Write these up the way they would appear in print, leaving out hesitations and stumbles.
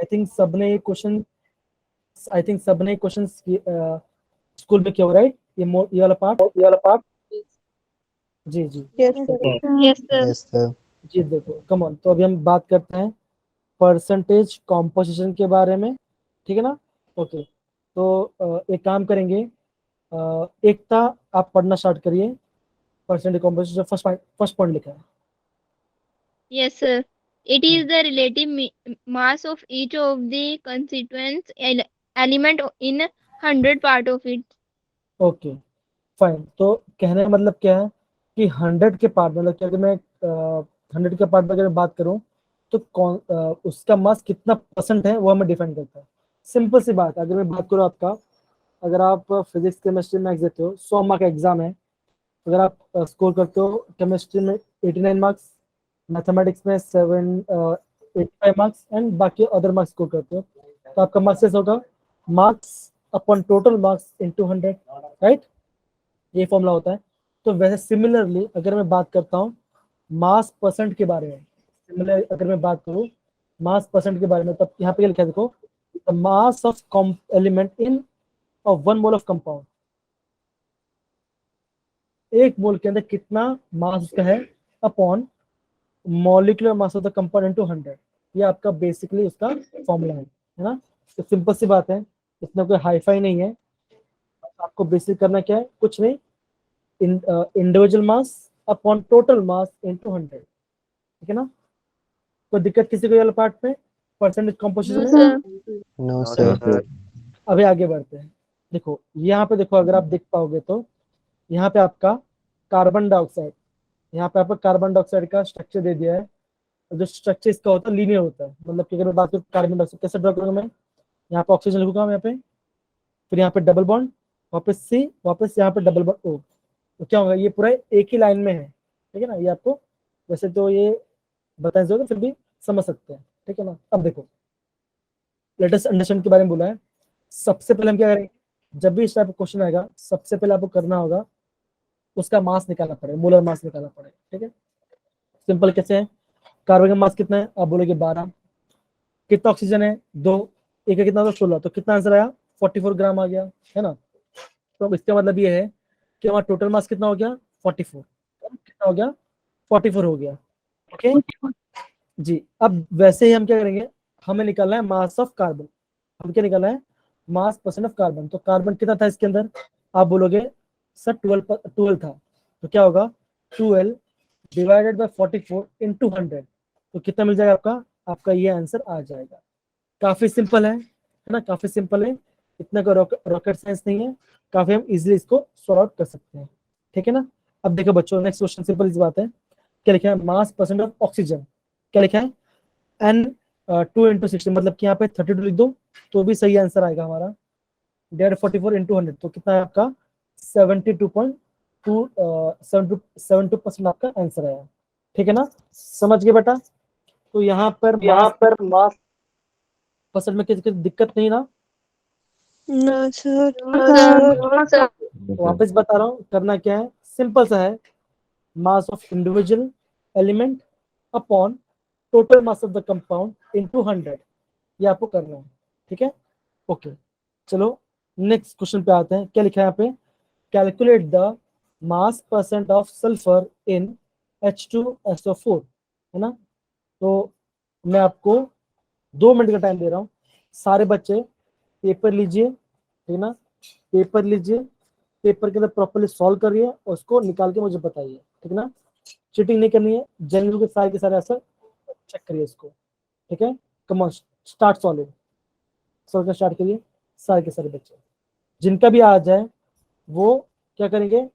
I think सबने ये question school में किया हो, राइट? ये वाला पार्ट। ये वाला पार्ट। जी जी Yes, sir. Yes sir. Yes sir. जी, देखो कम ऑन, तो अभी हम बात करते हैं परसेंटेज कॉम्पोजिशन के बारे में, ठीक है ना? ओके, तो एक काम करेंगे, एकता आप पढ़ना स्टार्ट करिए, परसेंटेज कॉम्पोजिशन फर्स्ट पॉइंट लिखा है। Yes, sir. It is the relative mass of each of the constituent element in 100 part of it. Okay fine, तो कहने का मतलब क्या है कि 100 के पार्ट, मतलब कि अगर मैं 100 के पार्ट में अगर मैं बात करूं तो उसका मास कितना परसेंट है वो हमें डिफाइन करता है। सिंपल सी बात, अगर मैं बात करूं आपका, अगर आप फिजिक्स केमिस्ट्री मैथ्स देते हो, 100 मार्क का एग्जाम है, अगर आप स्कोर करते हो केमिस्ट्री में 89 मार्क्स, मैथमेटिक्स में 85 मार्क्स एंड बाकी अदर मार्क्स स्कोर करते हो, तो आपका मार्क्स कैसा होगा? Marks upon total marks into 100, right? ये फॉर्मूला होता है। तो वैसे सिमिलरली अगर मैं बात करता हूँ मास परसेंट के बारे में, सिमिलर अगर मैं बात करूँ मास परसेंट के बारे में, तब यहाँ पे लिखा है, देखो, the mass of element in one mole of compound, एक मोल के अंदर कितना मास उसका है upon molecular mass of the compound into 100। ये आपका बेसिकली उसका फॉर्मूला है ना? तो सिंपल सी बात है, इसमें कोई हाईफाई नहीं है, आपको बेसिक करना क्या है, कुछ नहीं, individual mass upon total mass into 100, ठीक है ना? कोई दिक्कत किसी को ये वाला पार्ट में, परसेंटेज कंपोजिशन No, में? sir. No sir. अभी आगे बढ़ते हैं। देखो यहाँ पे, देखो अगर आप देख पाओगे तो यहाँ पे आपका कार्बन डाइऑक्साइड, यहाँ पे आपको कार्बन डाइऑक्साइड का स्ट्रक्चर दे दिया है। जो स्ट्रक्चर इसका होता है लीनियर होता है, मतलब कि अगर मैं बात करूँ कार्बन डाइऑक्साइड कैसे ड्रॉ करूंगा, मैं यहाँ पे ऑक्सीजन लिखूंगा मैं यहाँ पे, फिर यहाँ पे डबल बॉन्ड, वापस सी, वापस यहाँ पे डबल बॉन्ड ओ, तो क्या होगा, ये पूरा एक ही लाइन में है, ठीक है ना? ये आपको वैसे तो ये बताने जरूरत है, फिर भी समझ सकते हैं, ठीक है ना? अब देखो लेटेस्ट अंडरस्टैंड के बारे में बोला है। सबसे पहले हम क्या करेंगे, जब भी इस टाइप का क्वेश्चन आएगा, सबसे पहले आपको करना होगा उसका मास निकालना पड़ेगा, मोलर मास निकालना पड़ेगा, ठीक है? सिंपल कैसे है, कार्बन का मास कितना है, आप बोलोगे 12, कितना ऑक्सीजन है 2, एक का कितना होगा 16, तो कितना आंसर आया, 44 ग्राम आ गया, है ना? तो अब इसका मतलब ये है कि हमारा टोटल मास कितना हो गया, 44, कितना हो गया, 44 हो गया, ओके जी। अब वैसे ही हम क्या करेंगे, हमें निकालना है मास ऑफ कार्बन। हम क्या निकालना है, मास परसेंट ऑफ कार्बन। तो कार्बन कितना था इसके अंदर, आप बोलोगे सर 12 था, तो क्या होगा, 12 डिवाइडेड बाय 44 इंटू 100, तो कितना मिल जाएगा आपका, आपका ये आंसर आ जाएगा। काफी सिंपल है ना? काफी सिंपल है, इतना कोई रॉकेट साइंस नहीं है, काफी हम इजिली इसको सॉल्व आउट कर सकते हैं, ठीक है ना? अब देखो बच्चों, नेक्स्ट क्वेश्चन सिंपल इस बात है, क्या लिखा है, मास परसेंट ऑफ ऑक्सीजन, क्या लिखा है, एन 2 into 60, मतलब कि यहाँ पे 32 लिख दो तो भी सही आंसर आएगा हमारा, डेढ़ 44 इंटू 100, तो कितना है आपका 72.272% आपका आंसर आया, ठीक है ना? समझ गए बेटा? तो यहाँ पर यहाँ मास पर मास। परसेंट में किसी दिक्कत नहीं ना? No, sir. हाँ सर। वापस बता रहा हूँ, करना क्या है, सिंपल सा है, mass of individual element upon total mass of the compound into 100, ये आपको करना है, ठीक है? ओके, चलो नेक्स्ट क्वेश्चन पे आते हैं। क्या लिखा है यहाँ पे, calculate the mass percent of sulphur in H2SO4, है ना? तो मैं आपको 2 मिनट का टाइम दे रहा हूँ, सारे बच्चे पेपर लीजिए, ठीक है ना? पेपर लीजिए, पेपर के अंदर प्रॉपर्ली सॉल्व करिए और उसको निकाल के मुझे बताइए, ठीक है ना? चीटिंग नहीं करनी है, जनरल के सारे आंसर चेक करिए इसको, ठीक है? Come on, start solving, solve का स्टार्ट करिए, सारे के सारे बच्चे, जिनका भी आ जाए वो क्या करेंगे,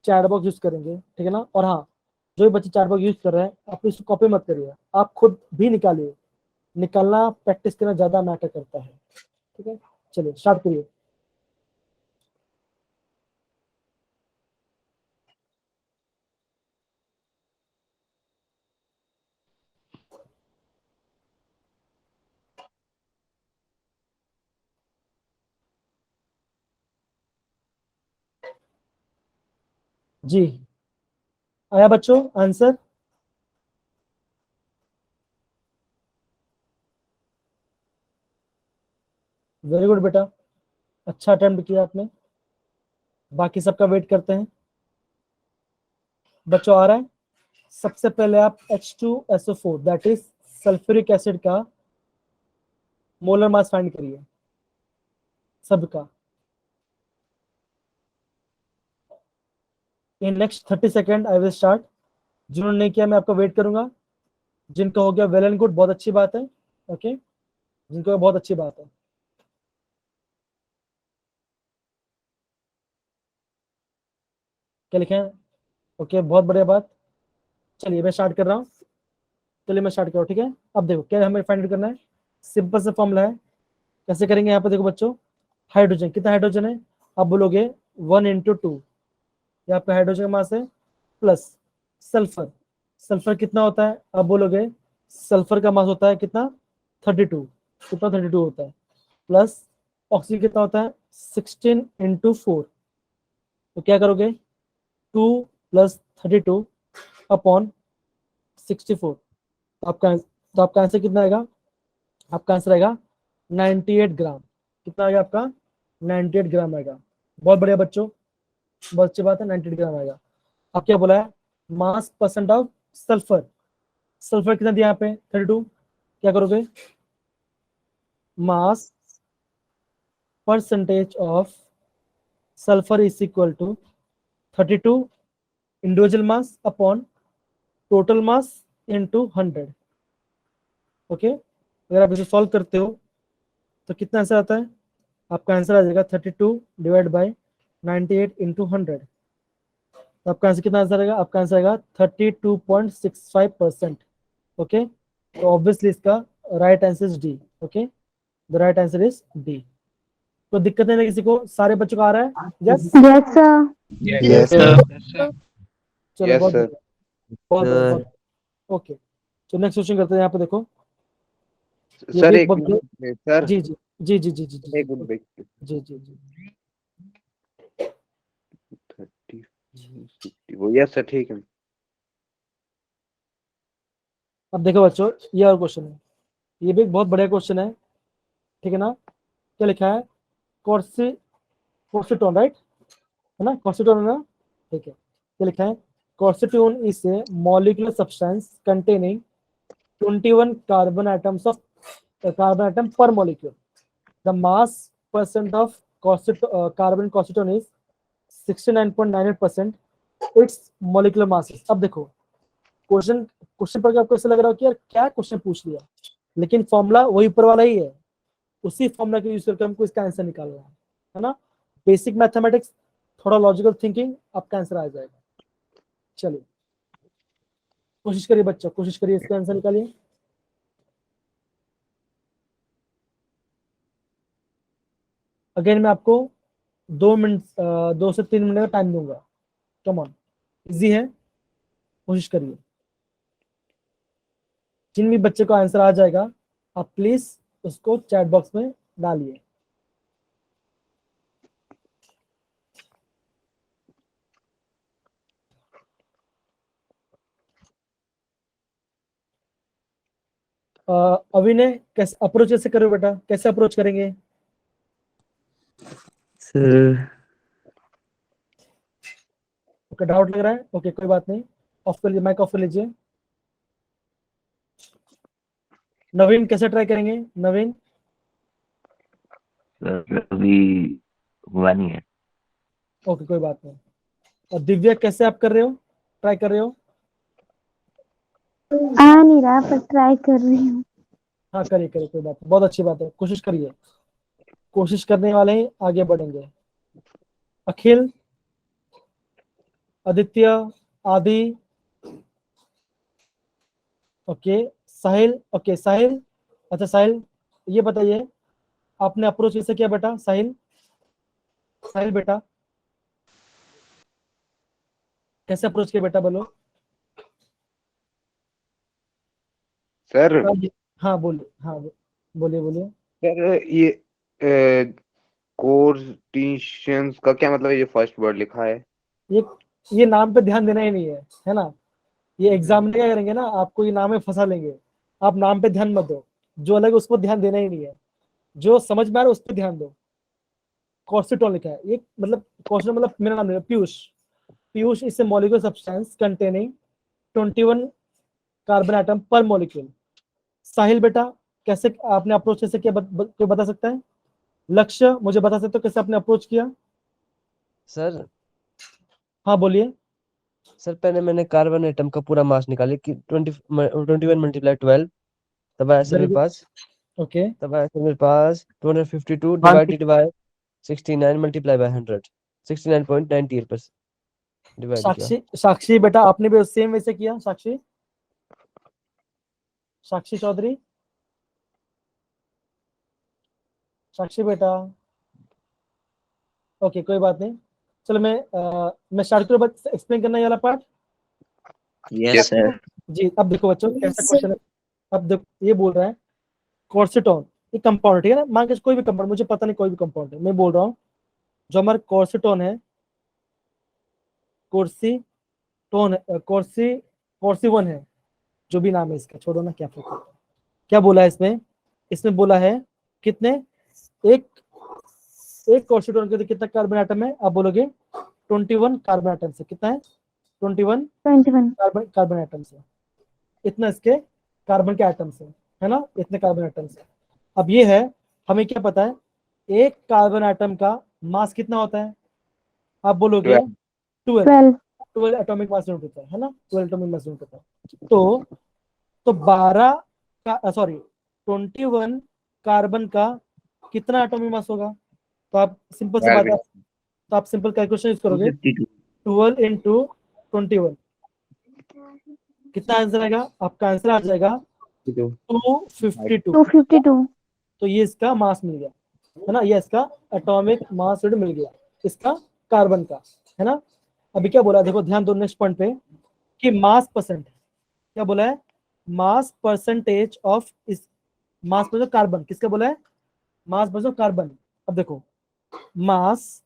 चैट बॉक्स यूज करेंगे, ठीक है ना? और हाँ, जो भी बच्चे चैट बॉक्स यूज कर रहे हैं, आप इसको कॉपी मत करिए, आप खुद भी निकालिए, निकालना प्रैक्टिस करना ज्यादा मैटर करता है, ठीक है? चलिए स्टार्ट करिए। जी, आया बच्चों आंसर? वेरी गुड बेटा, अच्छा अटेम्प्ट किया आपने। बाकी सबका वेट करते हैं। बच्चों आ रहा है। सबसे पहले आप H2SO4 that is sulphuric acid का मोलर मास फाइंड करिए सबका। In next 30 second I will start. जिन्होंने नहीं किया मैं आपका वेट करूंगा। जिनका हो गया वेल एंड गुड, बहुत अच्छी बात है। ओके, जिनको बहुत अच्छी बात है। क्या लिखे हैं? ओके, बहुत बढ़िया बात। चलिए मैं स्टार्ट कर रहा हूँ। चलिए मैं स्टार्ट कर रहा हूँ, ठीक है। अब देखो क्या हमें फाइंड करना है। सिंपल सा फॉर्मूला है। कैसे करेंगे? यहाँ पे देखो बच्चों, हाइड्रोजन कितना हाइड्रोजन है? आप बोलोगे 1 × 2। यहाँ पे हाइड्रोजन का मास है प्लस सल्फर। सल्फर कितना होता है? आप बोलोगे सल्फर का मास होता है कितना? 32। कितना? 32 होता है। प्लस ऑक्सीजन कितना होता है? 16 × 4। तो क्या करोगे? 2 + 32 अपॉन 64। आपका आंसर कितना आएगा? आपका आंसर आएगा 98 ग्राम। कितना आएगा आपका? 98 ग्राम आएगा। बहुत बढ़िया बच्चों, बहुत अच्छी बात है, 98 ग्राम आएगा। अब क्या बोला है? Mass percent of sulphur. Sulphur कितना दिया यहाँ पे? 32। क्या करोगे? Mass percentage of sulphur is equal to 32 individual mass upon total mass into 100। Okay, अगर आप इसे सॉल्व करते हो तो कितना आंसर आता है? आपका आंसर आ जाएगा 32 डिवाइड बाई 98 × 100। तो आपका आंसर कितना आंसर आएगा? आपका आंसर आएगा 32.65%। ओके, तो ऑब्वियसली इसका right answer is D. Okay, the right answer is D. तो दिक्कत नहीं है किसी को? सारे बच्चों को आ रहा है? Yes Yes, sir. Yes, sir. चलो, Yes, बहुत sir. बढ़िया, बहुत बढ़िया, बहुत। ओके, तो नेक्स्ट क्वेश्चन करते हैं। यहाँ पे देखो, ये सर भी एक बहुत। मिनट सर, जी जी जी जी जी जी जी एक मिनट जी जी जी। 30 वो यस सर, ठीक है। अब देखो बच्चों, ये और क्वेश्चन है। ये भी एक बहुत बढ़िया क्वेश्चन है, ठीक है ना। क्या लिखा है? कॉर्सिटोन, राइट है ना? कॉर्सिटोन है ना? ठीक है। क्या लिखा है? Cortisone is a molecular substance containing 21 carbon atoms of carbon atom per molecule. The mass percent of carbon cortisone is 69.98%। It's molecular mass. अब देखो, क्वेश्चन क्वेश्चन पढ़ के आपको ऐसा लग रहा हो कि यार क्या क्वेश्चन पूछ लिया, लेकिन फॉर्मूला वही ऊपर वाला ही है। उसी फॉर्मूला को यूज करके हमको इसका आंसर निकालना है ना। बेसिक मैथमेटिक्स, थोड़ा लॉजिकल थिंकिंग, आपका आंसर आ जाएगा। चलिए कोशिश करिए बच्चों, कोशिश करिए इसका आंसर निकालिए। अगेन मैं आपको 2 मिनट 2 से 3 मिनट का टाइम दूंगा। कम ऑन, इजी है, कोशिश करिए। जिन भी बच्चे को आंसर आ जाएगा आप प्लीज उसको चैट बॉक्स में डालिए। अभिनय, कैसे अप्रोच कैसे करो बेटा? कैसे अप्रोच करेंगे? सर ओके, डाउट लग रहा है? ओके, कोई बात नहीं, ऑफ कर लीजिए, माइक ऑफ कर लीजिए। नवीन कैसे ट्राई करेंगे? नवीन, अभी हुआ नहीं है। ओके कोई बात नहीं। और दिव्या कैसे आप कर रहे हो, ट्राई कर रहे हो? आ नहीं रहा पर ट्राई कर रही हूँ। हाँ करिए करिए, कोई बात नहीं, बहुत अच्छी बात है, कोशिश करिए। कोशिश करने वाले ही आगे बढ़ेंगे। अखिल, आदित्य, आदि, ओके, साहिल, ओके साहिल। अच्छा साहिल, ये बताइए आपने अप्रोच कैसे किया बेटा? साहिल, साहिल बेटा कैसे अप्रोच किया बेटा, बोलो। सर हाँ बोलिए, हाँ बोलिए बोलिए। सर ये कोर्टिशियंस का क्या मतलब है? ये फर्स्ट वर्ड लिखा है। ये ये नाम पे ध्यान देना ही नहीं है ना। ये एग्जाम में क्या करेंगे ना, आपको ये नाम में फंसा लेंगे। आप नाम पे ध्यान मत दो, जो अलग है उस पर ध्यान देना ही नहीं है। जो समझ में आ रहा है उस पर ध्यान दो। कॉर्सिटोन लिखा है, ये मतलब कॉर्सिटोन मतलब मेरा नाम है Piyush. Piyush is a molecular substance containing 21 carbon atom per molecule. साहिल बेटा कैसे आपने अप्रोच कैसे किया, कोई बता सकता है? लक्ष्य मुझे बता सकते हो कैसे आपने अप्रोच किया? सर हाँ बोलिए। सर पहले मैंने कार्बन एटम का पूरा मास निकाली कि 21 मल्टीप्लाई 12, तब आया सर Very मेरे good. पास ओके तब आया सर मेरे पास 252 divided by 69 multiply by 100, 69.98% divide किया। साक्षी बेटा आपने भी सेम वैसे किया? साक्षी चौधरी, साक्षी बेटा। ओके कोई बात नहीं, चलो मैं स्टार्ट करूँ एक्सप्लेन करना ये वाला पार्ट। Yes, sir. जी अब देखो बच्चों कैसा क्वेश्चन है। अब देखो ये बोल रहा है कॉर्सिटोन, ये कंपाउंड ठीक है ना, मान के कोई भी कंपाउंड, मुझे पता नहीं कोई भी कंपाउंड है, मैं बोल रहा हूँ जो हमारा कॉर्सिटोन है, कॉर्सी वन है, जो भी नाम है इसका छोड़ो ना, क्या फर्क है। क्या बोला है इसमें? इसमें बोला है कितने, एक कॉर्सिटोन के कितना कार्बन एटम है? आप बोलोगे 21 कार्बन एटम से। कितना है? 21 कार्बन एटम से। इतना इसके कार्बन के एटम से है ना, इतने कार्बन एटम से। अब ये है, हमें क्या पता है एक कार्बन एटम का मास कितना होता है? आप बोलोगे 12 एटॉमिक मास यूनिट होता है ना, 12 एटॉमिक मास यूनिट होता है। तो 12 का सॉरी 21 कार्बन का कितना एटॉमिक मास होगा? तो आप सिंपल सी बात है, तो आप सिंपल कैलकुलेशन यूज करोगे 252. 12 इंटू 21, कितना आंसर आएगा आपका? आंसर आ जाएगा 252। तो ये इसका मास मिल गया है ना, ये इसका एटॉमिक मास यूनिट मिल गया इसका कार्बन का, है ना। अभी क्या बोला देखो, ध्यान दो नेक्स्ट पॉइंट पे कि मास परसेंट, क्या बोला है? मास परसेंटेज ऑफ इस मास परसेंट कार्बन, किसका बोला है? Mass percent carbon. अब देखो mass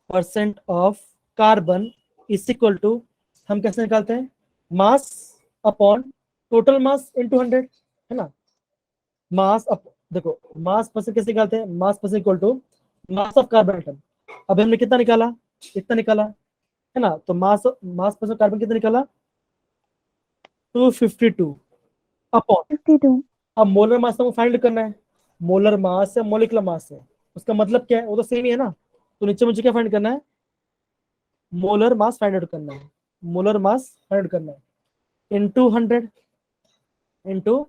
percent of carbon is equal to, हम कैसे निकालते हैं? Mass upon total mass into 100, है ना। मास अप देखो मास परसेंट कैसे निकालते हैं? Mass percent equal to mass of carbon atom. अब हमने कितना निकाला? इतना निकाला है ना, तो मास परसेंट कार्बन कितना निकाला? 252 अपॉन, अब मोलर मास को फाइंड करना है, मोलर मास है मॉलिक्यूलर मास है, उसका मतलब क्या है? वो तो सेम ही है ना। तो नीचे मुझे क्या फाइंड करना है? मोलर मास फाइंड आउट करना है, मोलर मास फाइंड आउट करना है इनटू 100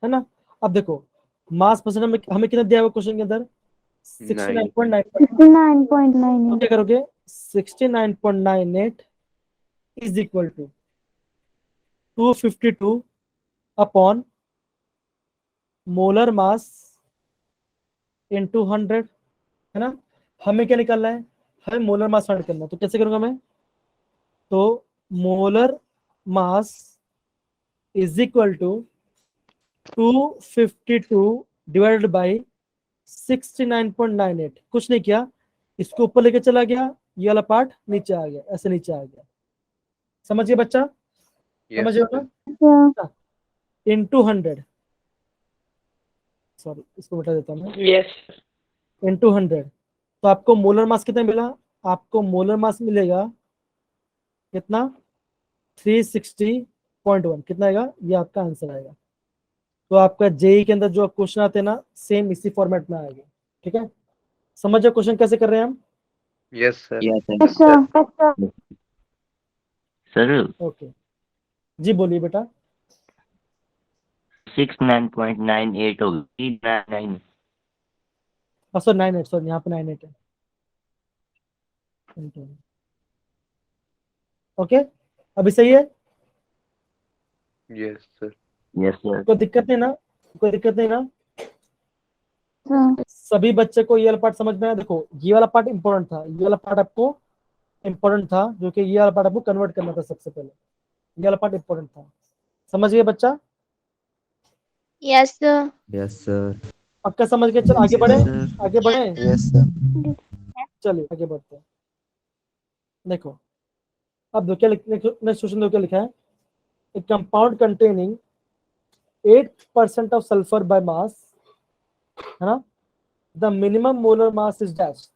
है ना। अब देखो मास परसेंट हमें कितना दिया हुआ क्वेश्चन के अंदर? 69.9। तो क्या करोगे? 69.98 is equal to 252 upon molar mass into 100, है ना। हमें क्या निकालना है? हमें मोलर मास फाइंड करना है। तो कैसे करूंगा मैं? तो molar mass is equal to 252 divided by 69.98। कुछ नहीं किया, इसको ऊपर लेके चला गया, ये वाला पार्ट नीचे आ गया, ऐसे नीचे आ गया। समझिए बच्चा, समझिए ना, इनटू 100, सॉरी इसको बता देता हूँ, इनटू 100। तो आपको मोलर मास कितना मिला? आपको मोलर मास मिलेगा कितना? 360.1। कितना आएगा? ये आपका आंसर आएगा। तो आपका जेई के अंदर जो क्वेश्चन आते हैं ना, सेम इसी फॉर्मेट में आएगा। ठीक है, समझ जाओ क्वेश्चन कैसे कर रहे हैं हम। Yes sir. Yes, sir. Sir, okay जी बोलिए बेटा। 69.98 होगी 99. सर 98, सॉरी यहाँ पे 98 है। ओके अभी सही है? Yes sir. Yes, sir. कोई दिक्कत नहीं ना? कोई दिक्कत नहीं ना? सभी बच्चे को ये वाला पार्ट समझ में आया? देखो ये वाला पार्ट इंपॉर्टेंट था, ये वाला पार्ट आपको इंपॉर्टेंट था, जो कि ये वाला पार्ट आपको कन्वर्ट करना था सबसे पहले, ये वाला पार्ट इंपॉर्टेंट था। समझ गए बच्चा? Yes, sir. Yes sir. पक्का समझ गए? चल आगे बढ़े, आगे बढ़े, यस सर। चलिए आगे बढ़ते हैं। देखो अब दो क्या नेक्स्ट क्वेश्चन दो क्या लिखा है? ए compound containing 8% of sulphur by mass है ना। The minimum molar mass is dash.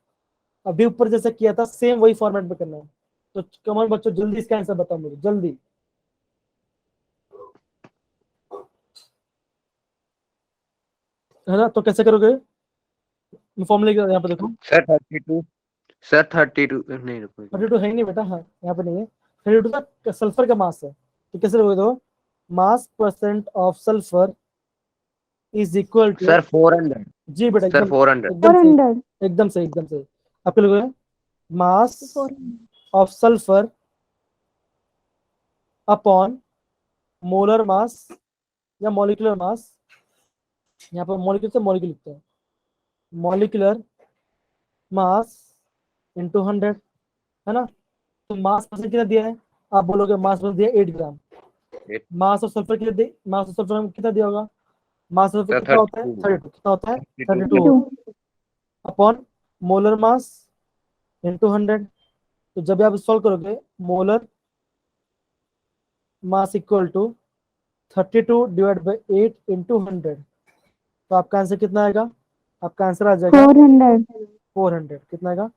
अभी ऊपर जैसे किया था सेम वही फॉर्मेट में करना है। तो कमॉन बच्चों जल्दी इसका आंसर बताओ मुझे जल्दी। है ना, तो कैसे करोगे? मैं फॉर्मूले यहाँ पे देखो, सर 32 सर 32 नहीं रुको 32 है ही नहीं बेटा, हाँ यहाँ पे नहीं है। 32 का सल्फर का मास है, तो कैसे लोगे? दो mass percent of sulphur is equal to, sir 400 जी बेटा सर एकदम 400 एकदम सही, 400 एकदम सही एकदम सही। आपके लोग मास 400 ऑफ सल्फर अपॉन मोलर मास या मॉलिक्यूलर मास, यहाँ पर मॉलिक्यूल से मॉलिक्यूल लिखते हैं, मॉलिक्यूलर मास इंटू 100, है ना। तो मास परसेंट कितना दिया है? आप बोलोगे मास परसेंट दिया 8 ग्राम। 8 मास ऑफ सल्फर कितना दे, मास ऑफ सल्फर में कितना दिया होगा? मास ऑफ सल्फर सर कितना होता है? 32 32 कितना होता है? 32 32 अपॉन मोलर मास इंटू 100। तो जब आप सॉल्व करोगे molar mass equal to 32 divide by 8 into 100, तो आपका आंसर कितना आएगा? आपका आंसर आ जाएगा 400 400। कितना आएगा?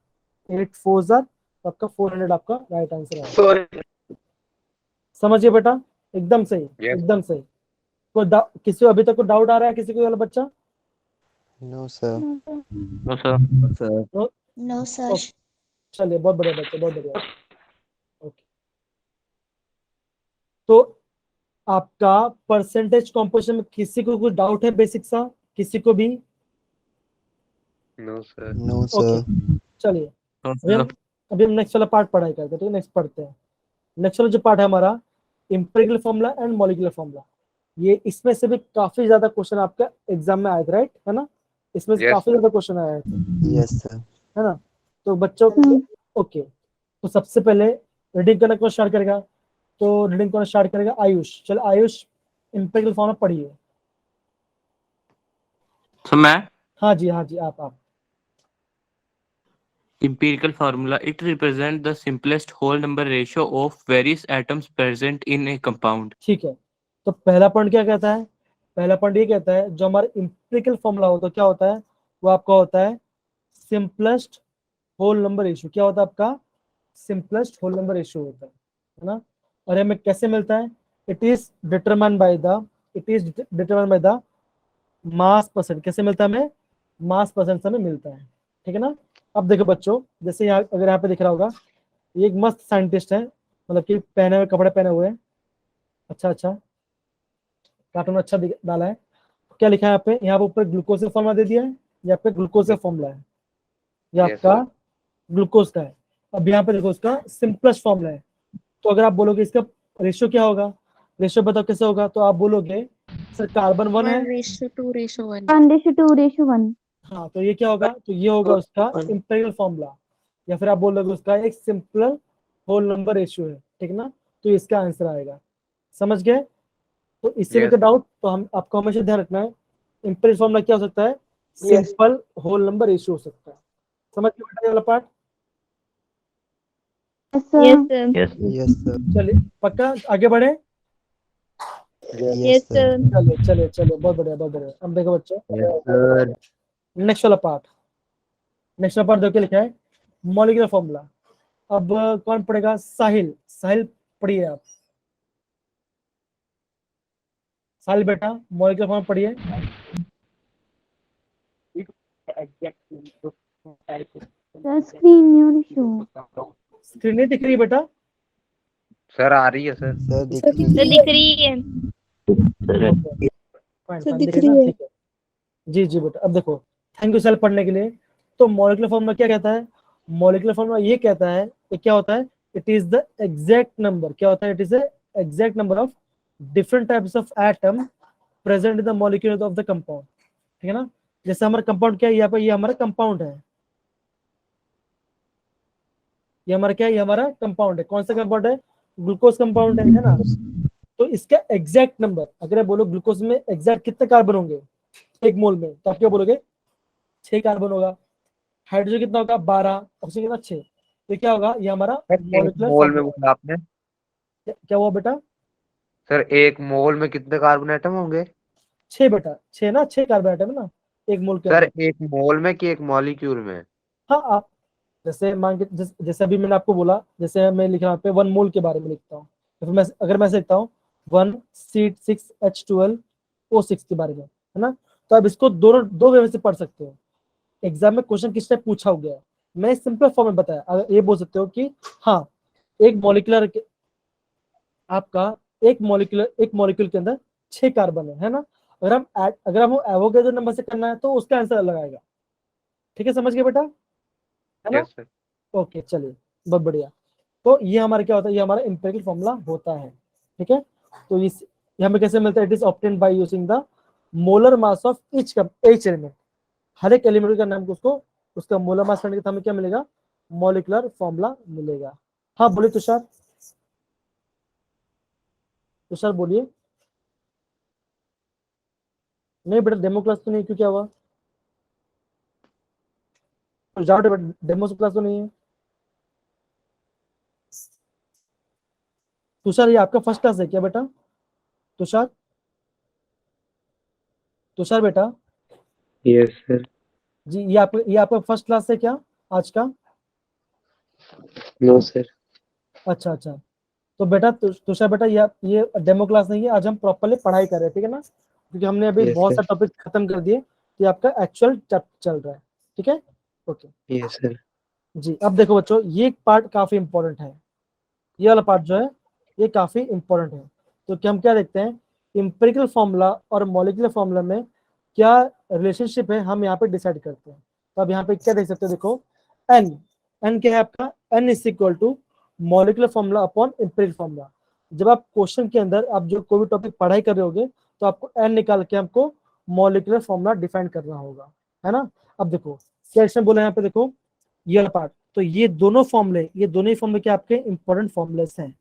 8 4 जार, तो आपका 400 आपका राइट आंसर आएगा। सॉरी समझिए बेटा, एकदम सही Yes. एकदम सही। कोई किसी को अभी तक कोई डाउट आ रहा है किसी को वाला बच्चा? No, sir. No, sir. Sir. No, sir. Okay, चलिए बहुत बढ़िया बच्चे, बहुत बढ़िया। ओके, तो आपका परसेंटेज कॉम्पोजिशन में किसी को कोई डाउट है बेसिक सा? किसी को भी? No sir No, sir. Okay, चलिए No, अभी हम sir. अभी हम नेक्स्ट वाला पार्ट पढ़ाई करते हैं। तो नेक्स्ट पढ़ते हैं। नेक्स्ट वाला जो पार्ट है हमारा empirical formula and molecular formula. ये इसमें से भी काफी ज्यादा क्वेश्चन आपका एग्जाम में आए थे, राइट, है ना। इसमें से Yes, काफी sir. ज्यादा क्वेश्चन आए थे, Yes, sir. है ना। तो बच्चों ओके, तो सबसे पहले रीडिंग करना कौन स्टार्ट करेगा? तो रीडिंग करना स्टार्ट करेगा आयुष। चलो आयुष इंपेरिकल फॉर्मूला पढ़िए। So, मैं हाँ जी हाँ जी, आप empirical formula, it represents the simplest whole number ratio of various atoms present in a compound. ठीक है। तो पहला पॉइंट क्या कहता है? पहला पॉइंट ये कहता है जो हमारा इंपेरिकल फॉर्मूला होता है क्या होता है? वो आपका होता है सिंपलेस्ट होल नंबर रेशियो। क्या होता है आपका? सिंपलेस्ट होल नंबर रेशियो होता है ना। और हमें कैसे मिलता है? It is determined by the mass percent. कैसे मिलता है हमें? मास परसेंट से हमें मिलता है, ठीक है ना। अब देखो बच्चों, जैसे यहाँ अगर यहाँ पे दिख रहा होगा, ये एक मस्त साइंटिस्ट है, मतलब कि पहने हुए कपड़े पहने हुए हैं, अच्छा अच्छा कार्टून अच्छा डाला है। क्या लिखा है यहाँ पे ऊपर ग्लूकोज का फॉर्मूला दे दिया है, यहाँ पे ग्लूकोज का फॉर्मूला है, ये Yes, आपका sir. ग्लूकोज का है। अब यहाँ पे देखो इसका सिंपलेस्ट फॉर्मूला है। तो अगर आप बोलोगे इसका रेशियो क्या होगा, रेशियो बताओ कैसे होगा, तो आप बोलोगे सर कार्बन 1 है, 1:2:1 1:2:1 हाँ तो ये क्या होगा? तो ये होगा उसका इंपेरिकल फॉर्मूला, या फिर आप बोलोगे उसका एक सिंपल होल नंबर रेशियो है, ठीक है ना। तो इसका आंसर आएगा, समझ गए। तो इससे Yes. लेकर डाउट, तो हम आपको हमेशा ध्यान रखना है इंपेरिकल फॉर्मूला क्या हो सकता है? सिंपल होल नंबर रेशियो हो सकता है। समझ गए बेटा ये वाला part? Yes, sir. Yes, sir. Yes. Yes, sir. चलिए पक्का आगे बढ़े। Yes, Yes, sir. sir. चलिए चलिए चलिए, बहुत बढ़िया बहुत बढ़िया। अब देखो बच्चों Yes, sir. नेक्स्ट वाला पार्ट, नेक्स्ट वाला पार्ट देखो क्या लिखा है, मॉलिक्यूलर फॉर्मूला। अब कौन पढ़ेगा? साहिल, साहिल पढ़िए आप। साहिल बेटा मॉलिक्यूलर फॉर्मूला पढ़िए। The screen your show. Screen नहीं दिख रही है बेटा? सर आ रही है सर Sir, दिख तो रही है. दिख रही है। Sir. Fine, सर fine, दिख दिख रही है रही ना? है। ठीक है जी जी बेटा। अब देखो, थैंक यू सर पढ़ने के लिए। तो मॉलिक्यूलर फॉर्मूला क्या कहता है? मॉलिक्यूलर फॉर्मूला ये कहता है कि क्या होता है? It is the exact number, क्या होता है? It is the exact number of different types of atom present in the molecule of the compound, ठीक है ना। जैसे हमारा कंपाउंड क्या है, यहाँ पे ये हमारा कंपाउंड है, ये हमारा क्या है? ये हमारा कंपाउंड है। कौन सा कंपाउंड है? ग्लूकोज कंपाउंड है ना। तो इसका एग्जैक्ट नंबर, अगर बोलो ग्लूकोज में एग्जैक्ट कितने कार्बन होंगे एक मोल में, तो आप क्या बोलोगे? 6 कार्बन होगा। हाइड्रोजन कितना होगा? 12। ऑक्सीजन कितना? 6। तो क्या होगा? ये हमारा एक मॉलिक्यूलर मोल में फॉर्मूला। बोला आपने क्या हुआ बेटा? सर एक मोल में कितने कार्बन एटम होंगे? 6 बेटा, 6 ना, 6 कार्बन एटम है ना। एक मोल के सर अंदर। एक मोल में कि एक मॉलिक्यूल में? हाँ आप जैसे मान के जैसे अभी मैंने आपको बोला, जैसे मैं लिख रहा हूँ पे 1 मोल के बारे में लिखता हूँ, तो फिर मैं अगर मैं ऐसे लिखता हूँ 1C6H12O6 के बारे में, है ना, तो आप इसको दो वे से पढ़ सकते हो। एग्जाम में क्वेश्चन किस टाइप पूछा गया है, मैं सिंपल फॉर्म में बताया। अगर ये बोल सकते हो कि हाँ एक मॉलिक्यूलर आपका एक मॉलिक्यूल के अंदर 6 कार्बन है ना, अगर हम एवोगैड्रो नंबर से करना है तो उसका आंसर अलग आएगा। ठीक है, समझ गए बेटा, है ना? Yes sir. ओके चलिए, बहुत बढ़िया। तो ये हमारा क्या होता है, ये हमारा एम्पिरिकल फॉर्मूला होता है। ठीक है, तो इस हमें कैसे मिलता है, it is obtained by using the molar mass of each element. हर एक एलिमेंट का नाम उसको उसका मोलर मास करने के हमें क्या मिलेगा, मॉलिक्यूलर फॉर्मूला मिलेगा। हाँ बोलिए तुषार, तुषार बोलिए। नहीं बेटा डेमो क्लास तो नहीं, क्यों क्या हुआ, जाओ डेमो क्लास तो नहीं है। तुषार ये आपका फर्स्ट क्लास है क्या बेटा? तुषार, तुषार बेटा यस सर। जी, ये आपका फर्स्ट क्लास है क्या आज का? No sir. अच्छा अच्छा, तो बेटा तुषार बेटा ये डेमो क्लास नहीं है, आज हम प्रॉपरली पढ़ाई कर रहे हैं, ठीक है ना, क्योंकि हमने अभी यस बहुत सर। सारे टॉपिक खत्म कर दिए, तो ये आपका एक्चुअल चल रहा है। ठीक है, ओके यस सर। जी। अब देखो बच्चों, ये पार्ट काफी इंपॉर्टेंट है, ये वाला पार्ट जो है ये काफी इंपॉर्टेंट है। तो क्या हम क्या देखते हैं, इंपेरिकल फॉर्मूला और मॉलिक्यूलर फॉर्मूला में क्या रिलेशनशिप है, हम यहाँ पे डिसाइड करते हैं। तो अब यहाँ पे क्या देख सकते हो, देखो एन, एन क्या है आपका, N is equal to molecular formula upon empirical formula. जब आप क्वेश्चन के अंदर आप जो कोई भी टॉपिक पढ़ाई कर रहे होगे, तो आपको एन निकाल के आपको मॉलिक्यूलर फॉर्मूला डिफाइन करना होगा, है ना। अब देखो क्या इसमें बोला यहाँ पे, देखो ये वाला पार्ट, तो ये दोनों ही फॉर्मूले क्या आपके इंपॉर्टेंट फॉर्मूलेस हैं,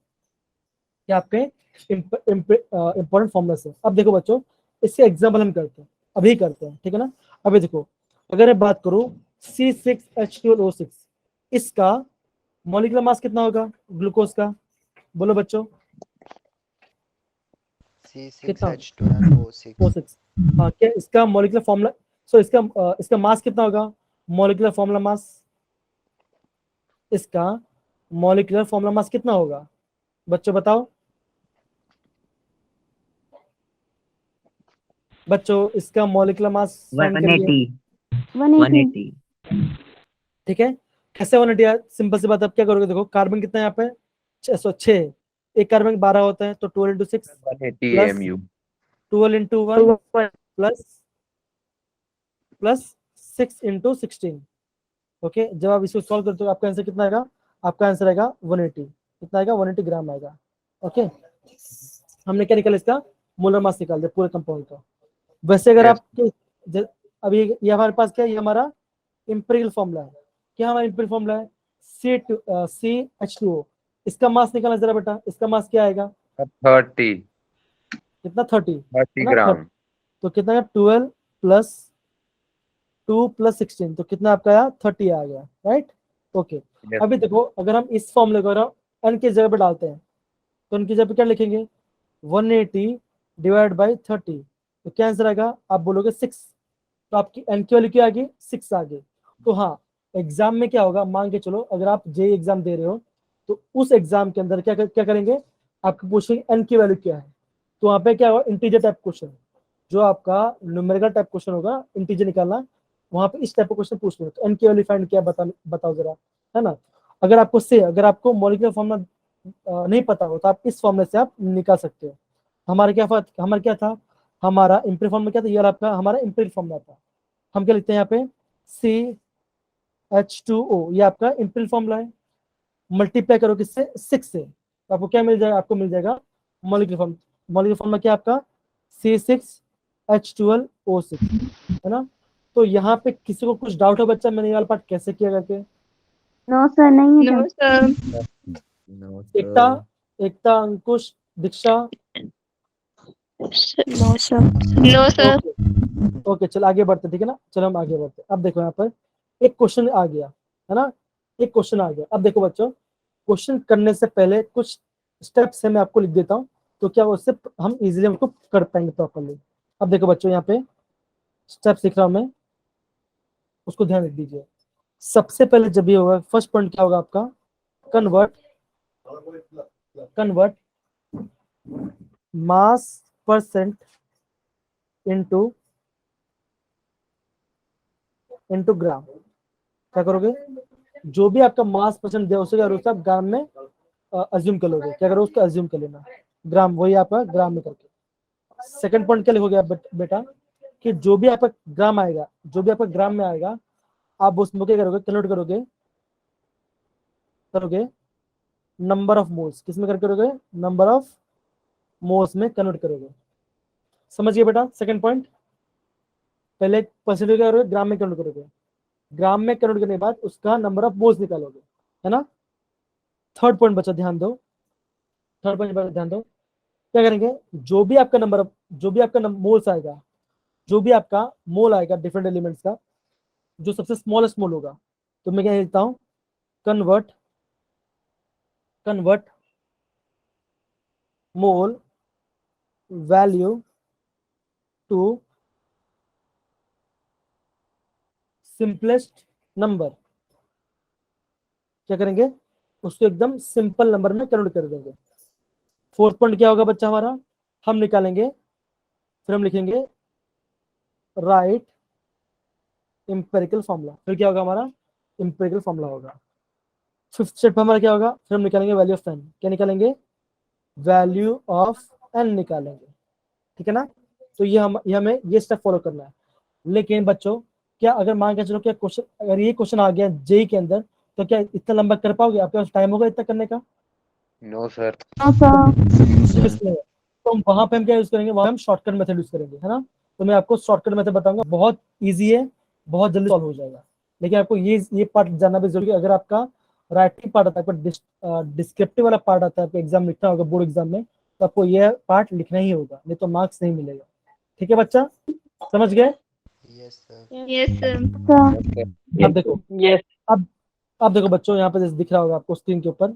क्या आपके इंपॉर्टेंट फॉर्मूलेस हैं। अब देखो बच्चों, इसके एग्जाम्पल हम करते हैं, अभी करते हैं, ठीक है ना। अभी देखो, अगर मैं बात करूं C6H12O6, इसका मॉलिक्यूलर मास कितना होगा ग्लूकोज का, बोलो बच्चों कितना? C6H12O6 O6, हाँ क्या इसका मॉलिक्यूलर फॉर्मूला, सो इसका मास कितना होगा, मॉलिक्यूलर फॉर्मूला मास, इसका मॉलिक्यूलर फॉर्मूला मास कितना होगा बच्चों बताओ, बच्चों इसका मॉलिक्यूलर मास फाइंड करिए। 180 ठीक है, कैसे 180 यार, सिंपल सी बात, आप क्या करोगे, देखो कार्बन कितना है यहाँ पे 606, एक कार्बन 12 होता है, तो 12 × 6 180 प्लस AMU। 12 × 1 प्लस 6 × 16। ओके, जब आप इसको सॉल्व करते हो आपका आंसर कितना आएगा, आपका आंसर आएगा 180, कितना आएगा 180 ग्राम आएगा। ओके, हमने क्या निकाला, इसका मोलर मास निकाल दिया पूरे कंपाउंड का। वैसे अगर Yes. आप अभी ये हमारे पास क्या है, ये हमारा इंपेरिकल फॉर्मूला है, क्या हमारा इंपेरिकल फॉर्मूला है, CH2O, इसका मास निकालना जरा बेटा, इसका मास क्या आएगा, 30 कितना 30 है 30 ना, ग्राम। तो कितना है 12 + 2 + 16, तो कितना आपका आया 30 आ गया, राइट। Okay, Yes. अभी देखो अगर हम इस फॉर्मूले को एन की जगह पे डालते हैं, तो उनकी जगह पे क्या लिखेंगे, 180 / 30, तो क्या आंसर आएगा, आप बोलोगे 6, तो आपकी एन की वैल्यू क्या आ गई 6 आ गई। तो हाँ, एग्जाम में क्या होगा, मान के चलो अगर आप जे एग्जाम दे रहे हो, तो उस एग्जाम के अंदर क्या करेंगे, आपको पूछेंगे एन की वैल्यू क्या है, तो वहाँ पे क्या होगा, इंटीजर टाइप क्वेश्चन, जो आपका न्यूमेरिकल टाइप क्वेश्चन होगा, इंटीजर निकालना, वहाँ पे इस टाइप का क्वेश्चन पूछ रहे हो, तो एन की वैल्यू फाइंड क्या बताओ जरा, है ना। अगर आपको मॉलिक्यूलर फॉर्मूला नहीं पता हो, तो आप इस फॉर्मूले से आप निकाल सकते हो। हमारा क्या था, हमारा इंपेरिकल फॉर्मूला क्या था, ये आपका हमारा इंपेरिकल फॉर्मूला था। हम क्या लिखते हैं यहाँ पे, CH2O, ये आपका इंपेरिकल फॉर्मूला है, मल्टीप्लाई करो किससे, 6 से, तो आपको क्या मिल जाएगा, आपको मिल जाएगा मॉलिक्यूलर फॉर्मूला क्या आपका C6H12O6, है ना। तो यहाँ पे किसी को कुछ डाउट है बच्चा, मैंने ये वाला पार्ट कैसे किया करके, नो सर नहीं है No, sir. No, एकता sir. एकता अंकुश दीक्षा, No, sir. No, sir. Okay चलो आगे बढ़ते, ठीक है ना, चलो हम आगे बढ़ते। अब देखो यहाँ पर एक क्वेश्चन आ गया, है ना, एक क्वेश्चन आ गया। अब देखो बच्चों, क्वेश्चन करने से पहले कुछ स्टेप्स है, मैं आपको लिख देता हूँ, तो क्या उससे हम इजीली उसको कर पाएंगे प्रॉपरली। अब देखो बच्चों यहाँ पे स्टेप सीख रहा हूं मैं, उसको ध्यान रख दीजिए। सबसे पहले जब ये होगा, फर्स्ट पॉइंट क्या होगा आपका, कन्वर्ट मास परसेंट इनटू ग्राम। क्या करोगे, जो भी आपका मास परसेंट दिया उसे आप ग्राम में अज्यूम कर लोगे। क्या करो, उसको अज्यूम कर लेना, ग्राम, वही आपका ग्राम में करके। सेकंड पॉइंट क्या लिखोगे आप बेटा, कि जो भी आपका ग्राम आएगा, जो भी आपका ग्राम में आएगा, आप उसमें क्या करोगे, कन्वर्ट करोगे नंबर ऑफ मोल्स। किस में करोगे, नंबर ऑफ मोल्स में कन्वर्ट करोगे। समझिए बेटा, सेकंड पॉइंट, पहले परसेंटेज क्या करोगे, ग्राम में कन्वर्ट करोगे, ग्राम में कन्वर्ट करने के बाद उसका नंबर ऑफ मोल्स निकालोगे, है ना। थर्ड पॉइंट बच्चा ध्यान दो, थर्ड पॉइंट ध्यान दो, क्या करेंगे, जो भी आपका मोल्स आएगा, जो भी आपका मोल आएगा डिफरेंट एलिमेंट्स का, जो सबसे स्मॉलेस्ट मोल होगा, तो मैं क्या लिखता हूं, convert mole value to simplest number. क्या करेंगे, उसको एकदम सिंपल नंबर में कन्वर्ट कर देंगे। फोर्थ पॉइंट क्या होगा बच्चा हमारा, हम निकालेंगे, फिर हम लिखेंगे राइट इंपेरिकल फॉर्मूला। फिर क्या होगा हमारा, इंपेरिकल फॉर्मूला होगा। फिफ्थ स्टेप हमारा क्या होगा, फिर हम निकालेंगे वैल्यू ऑफ एन। क्या निकालेंगे, वैल्यू ऑफ एन निकालेंगे, ठीक है ना। तो ये हमें ये स्टेप फॉलो करना है। लेकिन बच्चों, क्या अगर मान के चलो, क्या क्वेश्चन, अगर ये क्वेश्चन आ गया जेई के अंदर, तो क्या इतना लंबा कर पाओगे, आपके पास टाइम होगा इतना करने का? No sir. No sir. इसलिए तो वहां पे हम क्या यूज करेंगे, वहां हम शॉर्टकट मेथड यूज करेंगे, है ना। तो मैं आपको शॉर्टकट मेथड बताऊंगा, बहुत इजी है, बहुत जल्दी सॉल्व हो जाएगा। लेकिन आपको ये पार्ट जानना भी जरूरी है। अगर आपका राइटिंग पार्ट आता है, आपका डिस्क्रिप्टिव वाला पार्ट आता है, आपको एग्जाम लिखना होगा बोर्ड एग्जाम में, तो आपको ये पार्ट लिखना ही होगा, नहीं तो मार्क्स नहीं मिलेगा। ठीक है बच्चा, समझ गए? Yes, sir. सर। अब देखो, अब देखो बच्चों, यहाँ पे जैसे दिख रहा होगा आपको स्क्रीन के ऊपर,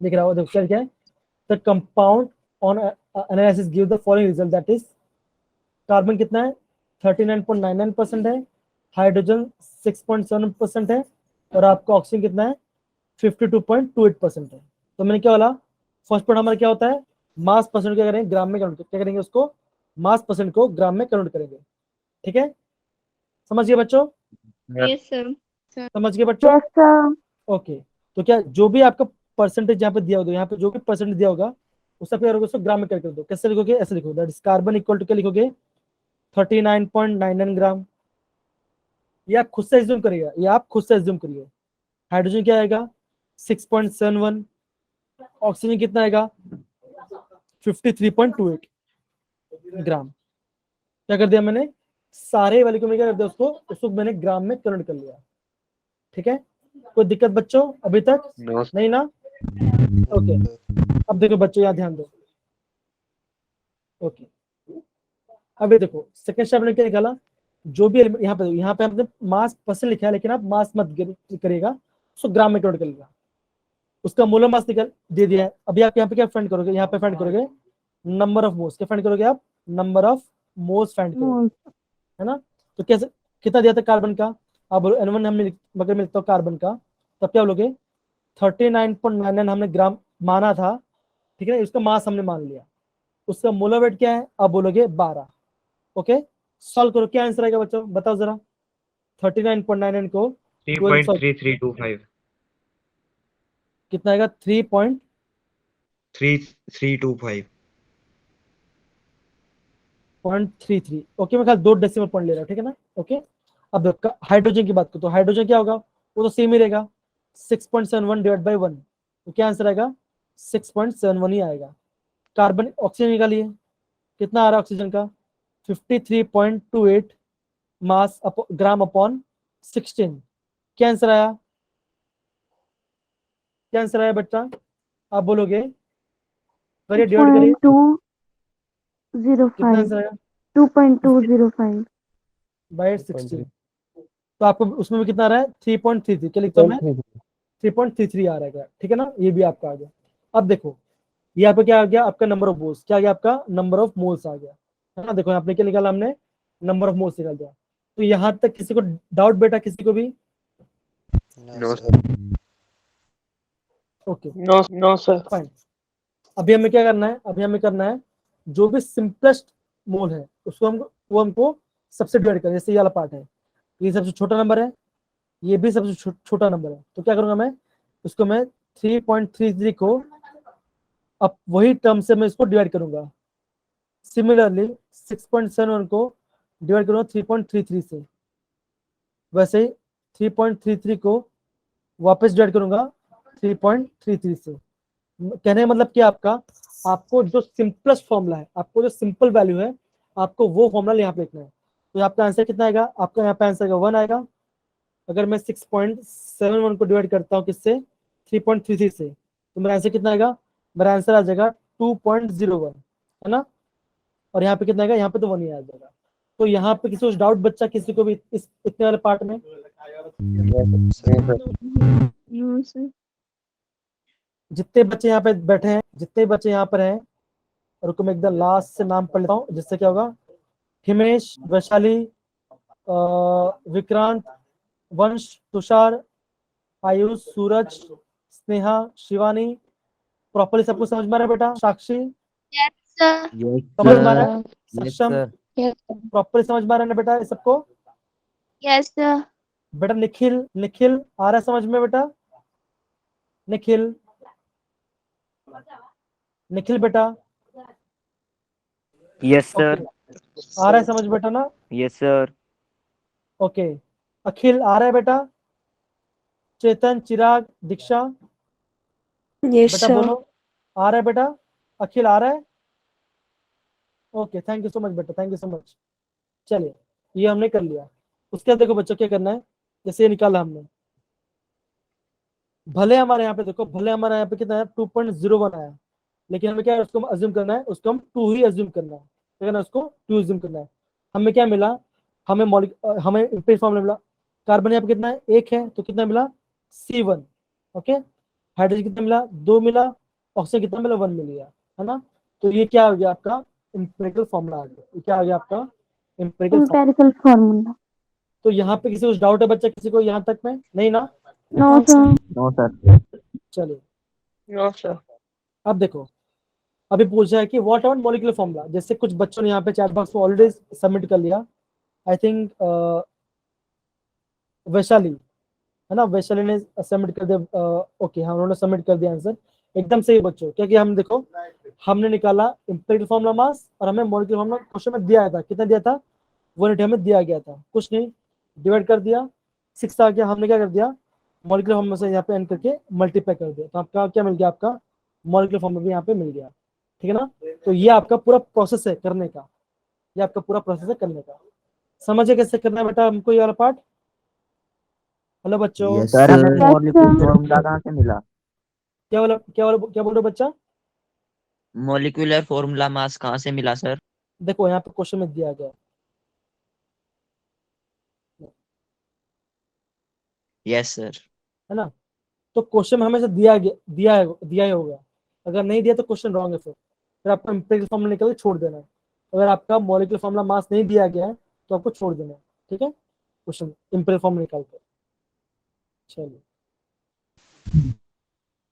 दिख रहा होगा, देखो क्या है, the compound on analysis give the following result, that is carbon कितना है, 39.99% है, हाइड्रोजन 6.7% है, और आपका ऑक्सीजन कितना है, 52.28% है। तो मैंने क्या बोला, फर्स्ट पॉइंट हमारा क्या होता है, मास परसेंट क्या करेंगे, ग्राम में कन्वर्ट, क्या करेंगे उसको, मास परसेंट को ग्राम में कन्वर्ट करेंगे। ठीक है, समझिए बच्चों, Yes, sir. समझ गए बच्चों? Yes sir. ओके, तो क्या जो भी आपका परसेंटेज यहाँ पे दिया होगा, यहाँ पे जो भी परसेंटेज दिया होगा, उसका क्या करोगे, उसको ग्राम में करके दो। कैसे लिखोगे, ऐसे लिखोगे, that is carbon equal to क्या लिखोगे, 39.99 ग्राम। ये आप खुद से एज्यूम करिएगा, ये आप खुद से एज्यूम करिए। हाइड्रोजन क्या आएगा, 6.71, ऑक्सीजन कितना आएगा, 53.28 ग्राम। क्या कर दिया मैंने, सारे वैल्यू को मैंने क्या कर दिया, उसको मैंने ग्राम में कन्वर्ट कर लिया। ठीक है, कोई दिक्कत बच्चों अभी तक? नो नहीं ना? ओके, अब देखो बच्चों, यहाँ ध्यान दो। ओके, अब देखो सेकंड स्टेप ने क्या निकाला, जो भी यहाँ पे हमने मास परसेंट लिखा है, लेकिन आप मास मत करिएगा, उसको ग्राम में कन्वर्ट करिएगा। उसका मोलर मास निकल दे दिया है। अभी आप यहाँ पे क्या फाइंड करोगे, यहाँ पे फाइंड करोगे नंबर ऑफ मोल्स। क्या फाइंड करोगे आप, नंबर ऑफ मोल्स फाइंड करोगे, है ना। तो कैसे, कितना दिया था कार्बन का, आप बोलो N1 हमने अगर मिलता हो कार्बन का, तब क्या बोलोगे, 39.99 हमने ग्राम माना था, ठीक है, उसका मास हमने मान लिया। उसका मोलर वेट क्या है, आप बोलोगे 12। ओके, सॉल्व करो, क्या आंसर आएगा बच्चों, बताओ जरा। 39.99 को 3.3325 कितना आएगा, 3325 3.33। ओके, मैं खाली 2 डेसिमल पॉइंट ले रहा हूँ, ठीक है ना। ओके, अब हाइड्रोजन की बात करो, तो हाइड्रोजन क्या होगा, वो तो सेम ही रहेगा, 6.71 डिवाइड बाई 1, तो क्या आंसर आएगा, 6.71 ही आएगा। कार्बन, ऑक्सीजन निकालिए, कितना आ रहा है ऑक्सीजन का, 53.28 मास ग्राम अपॉन 16। क्या आंसर आया, क्या आंसर आया बच्चा, आप बोलोगे, करिए डिवाइड करिए, 2.205 कितना आंसर आया, 2.205 बाई 16। तो आपको उसमें भी कितना आ रहा है, 3.33। क्या लिखता हूँ मैं, 3.33 आ रहा है, ठीक है ना, ये भी आपका आ गया। अब देखो यहाँ पे क्या आ गया, आपका नंबर ऑफ मोल्स, क्या आ गया, आपका नंबर ऑफ मोल्स आ गया, है ना। देखो यहाँ पे क्या निकाला हमने, नंबर ऑफ मोल्स निकाल दिया। तो यहां तक किसी को डाउट बेटा, किसी को भी? No sir. Okay No, sir. Fine. अभी हमें क्या करना है, अभी हमें करना है जो भी सिंपलेस्ट मोल है उसको हमको सबसे डिवाइड करना है। जैसे ये वाला पार्ट है, ये सबसे छोटा नंबर है, ये भी सबसे छोटा नंबर है। तो क्या करूंगा मैं, उसको मैं 3.33 को अब वही टर्म से मैं इसको डिवाइड करूंगा। सिमिलरली 6.71 को डिवाइड करूंगा 3.33 से, वैसे ही 3.33 को वापस डिवाइड करूंगा 3.33 से। कहने का मतलब क्या आपका, आपको जो सिंपलेस्ट फॉर्मूला है, आपको जो सिंपल वैल्यू है, आपको वो फॉर्मूला यहाँ पे लिखना है। तो आपका आंसर कितना आएगा, आपका यहाँ पे आंसर 1 आएगा। अगर मैं 6.71 को डिवाइड करता हूँ किससे, 3.33 से, तो मेरा आंसर कितना आएगा, मेरा आंसर आ जाएगा 2.01, है ना। और यहाँ पे कितना आएगा, यहाँ पे तो 1 ही आ जाएगा। तो यहाँ पे किसी को डाउट बच्चा, किसी को भी इस इतने वाले पार्ट में? No, sir. जितने बच्चे यहाँ पे बैठे हैं, जितने बच्चे यहाँ पर हैं, और मैं एकदम लास्ट से नाम पढ़ लेता हूँ, जिससे क्या होगा, हिमेश, वैशाली, विक्रांत, वंश, तुषार, आयुष, सूरज, स्नेहा, शिवानी, प्रॉपरली सबको समझ में आ रहा है बेटा? साक्षी Yes, sir. समझ में आ रहा है? Yes, सक्षम sir. Yes, प्रॉपरली समझ में आ रहा है ना बेटा ये सबको? yes, sir. बेटा निखिल, निखिल आ रहा है समझ में बेटा? निखिल, निखिल बेटा यस ओके, सर। आ रहा है समझ बेटा ना? Yes sir. ओके, अखिल आ रहा है बेटा? चेतन, चिराग, दीक्षा बेटा बोलो, आ रहा है बेटा? अखिल आ रहा है? Okay, thank you so much बेटा, थैंक यू सो मच। चलिए, ये हमने कर लिया। उसके बाद देखो बच्चों क्या करना है, जैसे ये निकाला हमने, भले हमारे यहाँ पे देखो, भले हमारे यहाँ पे कितना है, 2.01 आया, लेकिन हमें क्या है, उसको अज्यूम करना है, उसको हम 2 ही अज्यूम करना है, ठीक है ना, उसको 2 अज्यूम करना है। हमें क्या मिला, हमें हमें इम्पेरिकल फॉर्मूला मिला, कार्बन यहाँ पे कितना है, 1 है, तो कितना मिला, C1। ओके, हाइड्रोजन कितना मिला, 2 मिला, ऑक्सीजन कितना मिला, 1 मिल गया, है ना। तो ये क्या हो गया आपका, इम्पेरिकल फॉर्मूला आ गया। ये क्या आ गया आपका, इम्पेरिकल फॉर्मूला। empirical formula. तो यहाँ पे किसी को डाउट है बच्चा, किसी को यहाँ तक में? नहीं ना? No, sir. No sir. चलिए, No, sir. अब देखो, अभी पूछा है कि व्हाट अबाउट मॉलिक्यूलर फॉर्मूला। जैसे कुछ बच्चों ने यहाँ पे चैट बॉक्स में ऑलरेडी सबमिट कर लिया, आई थिंक वैशाली, है ना, वैशाली ने सबमिट कर दिया। ओके, हाँ उन्होंने सबमिट कर दिया आंसर, एकदम सही बच्चों। क्योंकि हम देखो, हमने निकाला इम्पेरिकल फॉर्मूला मास, और हमें मॉलिक्यूलर फॉर्मूला क्वेश्चन में दिया था, कितना दिया था, 180 हमें दिया गया था, कुछ नहीं, डिवाइड कर दिया, 6 आ गया, हमने क्या कर दिया, मॉलिक्यूलर फॉर्मूला से यहाँ पे एन करके मल्टीप्लाई कर दिया, तो आपका क्या मिल गया, आपका मॉलिक्यूलर फॉर्मूला भी यहाँ पे मिल गया, ठीक है ना। तो ये आपका पूरा प्रोसेस है करने का, ये आपका पूरा प्रोसेस है करने का। समझे कैसे करना है बेटा हमको ये वाला पार्ट? हेलो बच्चों, सर हमें Yes, मॉलिक्यूलर sir. फॉर्मूला कहाँ से मिला? क्या बोल रहे हो बच्चा? मॉलिक्यूलर फॉर्मूला मास कहाँ से मिला सर? देखो यहाँ पे क्वेश्चन में दिया गया है, यस सर। है ना। तो क्वेश्चन में हमेशा दिया ही होगा, अगर नहीं दिया तो क्वेश्चन रॉन्ग है, फिर आपको इम्पेरिकल फॉर्मूला निकल के छोड़ देना है। अगर आपका मॉलिक्यूलर फॉर्मूला मास नहीं दिया गया है तो आपको छोड़ देना है, ठीक है, क्वेश्चन इम्पेरिकल फॉर्मूला निकाल कर। चलिए,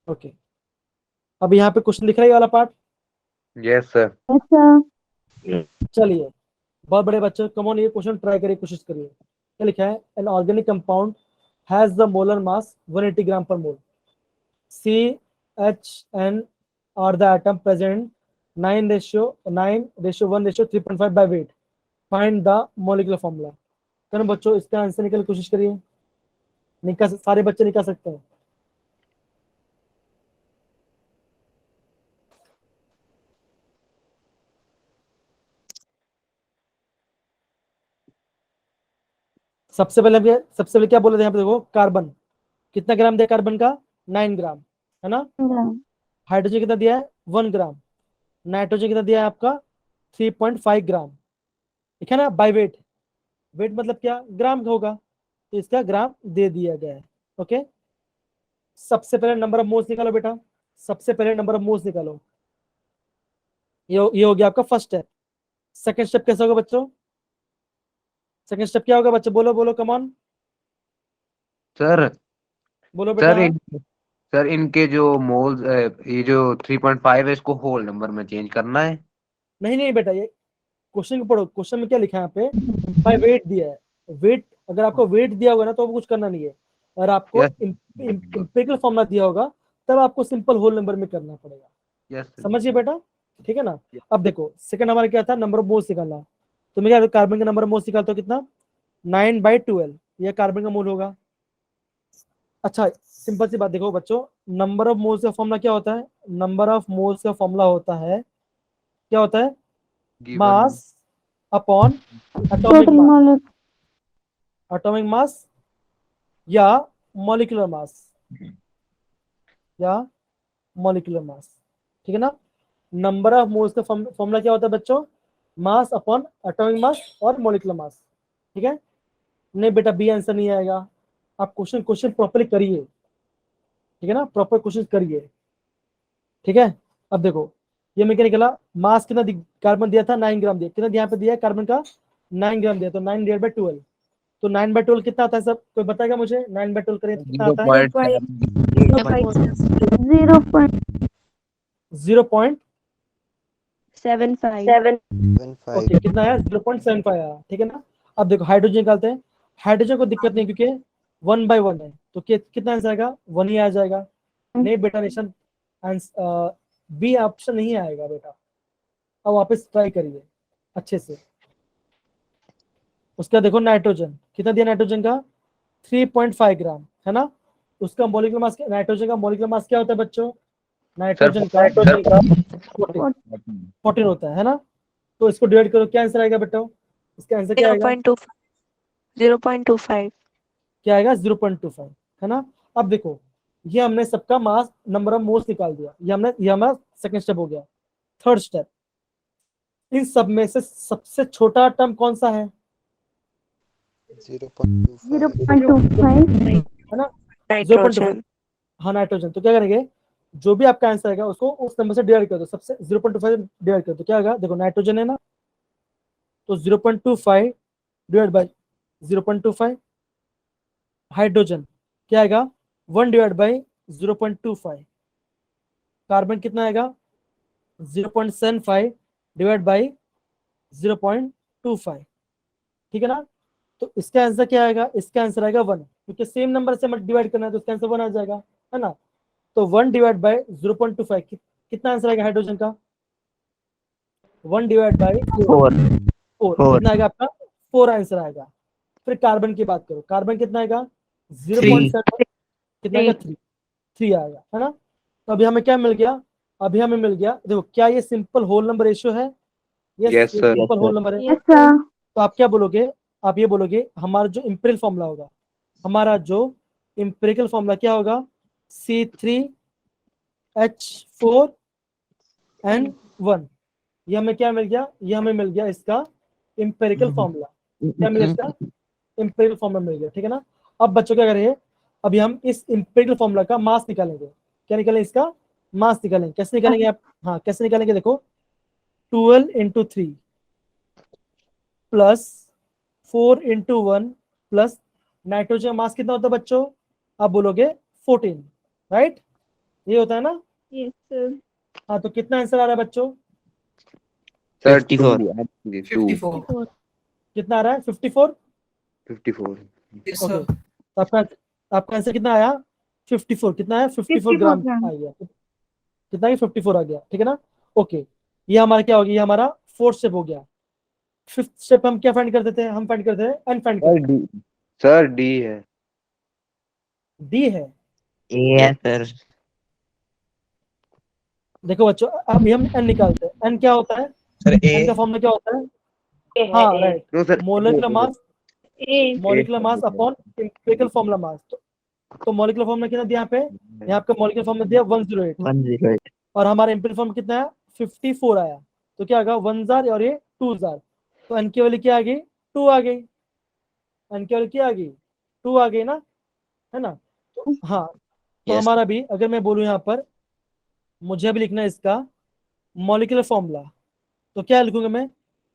ओके, अब यहाँ पे क्वेश्चन दिख रहा है ये वाला part? Yes sir. Yes, sir. चलिए, बहुत बड़े बच्चों, कमॉन ये क्वेश्चन ट्राई करिए, कोशिश करिए। क्या लिखा है, an organic compound has the molar मास 180 ग्राम पर मोल, CHN are the atom present 9:1:3.5 by weight, find the molecular formula। चलो बच्चों, इसका आंसर निकालने की कोशिश करिए, निकाल, सारे बच्चे निकाल सकते हैं। सबसे पहले क्या बोले थे यहाँ पे, देखो कार्बन कितना ग्राम दिया, कार्बन का 9 ग्राम, है ना। Yeah. हाइड्रोजन कितना दिया है, 1 ग्राम। नाइट्रोजन कितना दिया है आपका, 3.5 ग्राम, ठीक है ना, बाय वेट। वेट मतलब क्या, ग्राम होगा, तो इसका ग्राम दे दिया गया है। ओके, सबसे पहले नंबर ऑफ मोल्स निकालो बेटा, सबसे पहले नंबर ऑफ मोल्स निकालो। ये हो गया आपका फर्स्ट स्टेप। सेकंड स्टेप कैसा होगा बच्चों, सेकंड स्टेप क्या होगा बच्चे, बोलो बोलो, कम ऑन सर बोलो बेटा। सर सर इनके जो मोल्स, ये जो 3.5 है इसको होल नंबर में चेंज करना है। नहीं नहीं बेटा, ये क्वेश्चन को पढ़ो, क्वेश्चन में क्या लिखा है यहाँ पे, बाय वेट दिया है। वेट, अगर आपको वेट दिया होगा ना तो कुछ करना नहीं है, अगर आपको यस इंपेरिकल फॉर्मूला दिया होगा तब आपको सिंपल होल नंबर में करना पड़ेगा। यस समझिए बेटा, ठीक है ना। अब देखो सेकंड हमारा क्या था, नंबर ऑफ मोल्स निकालना। तो मैं क्या, कार्बन का नंबर ऑफ मोल्स निकालता हूँ कितना, 9/12, यह कार्बन का मोल होगा। अच्छा सिंपल सी बात, देखो बच्चों, नंबर ऑफ मोल्स का फॉर्मूला क्या होता है, नंबर ऑफ मोल्स का फॉर्मूला होता है, क्या होता है, given mass upon atomic total mass, molecular atomic mass या मॉलिक्यूलर मास, या मॉलिक्यूलर मास, ठीक है ना। नंबर ऑफ मोल्स का फॉर्मूला क्या होता है बच्चों, मास अपॉन एटॉमिक मास और मॉलिक्यूलर मास, ठीक है। नहीं बेटा बी आंसर नहीं आएगा, आप क्वेश्चन क्वेश्चन प्रॉपर्ली करिए, ठीक है ना, प्रॉपर क्वेश्चन करिए, ठीक है। अब देखो ये मैं क्या निकला, मास कितना कार्बन दिया था, 9 ग्राम दिया, कितना यहाँ पे दिया है कार्बन का, 9 ग्राम दिया, तो 9/12, तो 9/12 कितना आता है सब, कोई बताएगा मुझे, 9/12 करें तो कितना आता है, 0.75 ओके कितना आया, 0.75 आया, ठीक है ना। अब देखो हाइड्रोजन निकालते हैं, हाइड्रोजन को दिक्कत नहीं क्योंकि 1/1 है, तो कितना आंसर आएगा, 1 ही आ जाएगा। नहीं बेटा निशान, बी ऑप्शन नहीं आएगा बेटा, अब वापस ट्राई करिए अच्छे से। उसका देखो नाइट्रोजन कितना दिया, नाइट्रोजन का 3.5 ग्राम है ना, उसका मॉलिक्यूलर मास, नाइट्रोजन का मॉलिक्यूलर मास क्या होता है बच्चों, नाइट्रोजन का 14 होता है ना। तो इसको डिवाइड करो, क्या आंसर आएगा बेटा, इसका आंसर क्या आएगा, 0.25 क्या आएगा 0.25, है ना। अब देखो ये हमने सबका मास नंबर ऑफ मोल्स निकाल दिया, ये हमारा सेकंड स्टेप हो गया। थर्ड स्टेप, इन सब में से सबसे छोटा टर्म कौन सा है, 0.25 है ना, 0.25, नाइट्रोजन हाँ नाइट्रोजन। तो क्या करेंगे, जो भी आपका आंसर आएगा उसको उस नंबर से डिवाइड कर दो, सबसे 0.25 डिवाइड कर दो, क्या आएगा, देखो नाइट्रोजन है ना, तो 0.25 डिवाइड बाय 0.25, हाइड्रोजन क्या आएगा, 1/0.25, कार्बन कितना आएगा, 0.75 डिवाइड बाई 0.25, ठीक है ना। तो इसका आंसर क्या आएगा, इसका आंसर आएगा 1, क्योंकि सेम नंबर से डिवाइड करना है तो इसका आंसर 1 आ जाएगा, है ना। तो 1 डिवाइड बाई 0.25 कितना आंसर आएगा हाइड्रोजन का, 1 डिवाइड बाई 4, कितना आएगा आपका, 4 आंसर आएगा। फिर कार्बन की बात करो, कार्बन कितना आएगा, 0.7, कितना आएगा, 3 आएगा, है ना। तो अभी हमें क्या मिल गया, अभी हमें मिल गया, देखो क्या ये सिंपल होल नंबर रेशियो है, ये Yes, sir. Simple whole number है। यस सर तो आप क्या बोलोगे, आप ये बोलोगे हमारा जो इंपेरिकल फॉर्मूला होगा, हमारा जो इंपेरिकल फॉर्मूला क्या होगा, C3H4N1, ये हमें क्या मिल गया, ये हमें मिल गया इसका इंपेरिकल फॉर्मूला, क्या मिल गया इसका इंपेरिकल फॉर्मूला मिल गया, ठीक है ना। अब बच्चों क्या करेंगे, अभी हम इस इंपेरिकल फॉर्मूला का मास निकालेंगे, क्या निकालेंगे, इसका मास निकालेंगे, कैसे निकालेंगे आप, हाँ कैसे निकालेंगे, देखो 12 × 3 प्लस 4 × 1 प्लस नाइट्रोजन मास कितना होता है बच्चों, आप बोलोगे 14, राइट, ये होता है ना। Yes, sir. हाँ तो कितना आंसर आ रहा है बच्चों, Sir, 54 2. कितना आ रहा है, 54, 54. ओके। तो आपका आंसर कितना आया, 54, कितना आया, 54 ग्राम आ गया, कितना है, 54 आ गया, ठीक है ना। ओके ये हमारा क्या हो गया, ये हमारा फोर्थ स्टेप हो गया। फिफ्थ स्टेप हम क्या फाइंड करते थे, हम फाइंड करते हैं एन फाइंड Sir, करते हैं, D. Sir, D है. डी है। ए सर देखो बच्चों अभी हम एन निकालते हैं, एन क्या होता है, एन का फॉर्मूला क्या होता है, हाँ right, No, sir. Molecular mass, A. Molecular mass upon empirical formula mass. तो मॉलिक्यूलर फॉर्मूला कितना दिया यहाँ पे, यहाँ पे मॉलिक्यूलर फॉर्मूला दिया 108, 108 और हमारा इंपेरिकल फॉर्मूला कितना है, 54 आया। तो क्या आएगा 1 जार और ये 2 जार, तो एन की वैल्यू क्या आ गई, 2 आ गई, एन की वैल्यू क्या आ गई, 2 आ गई ना, है ना। तो हाँ तो Yes. हमारा भी अगर मैं बोलूँ यहाँ पर, मुझे अभी लिखना है इसका मॉलिक्यूलर फॉर्मूला, तो क्या लिखूंगा मैं,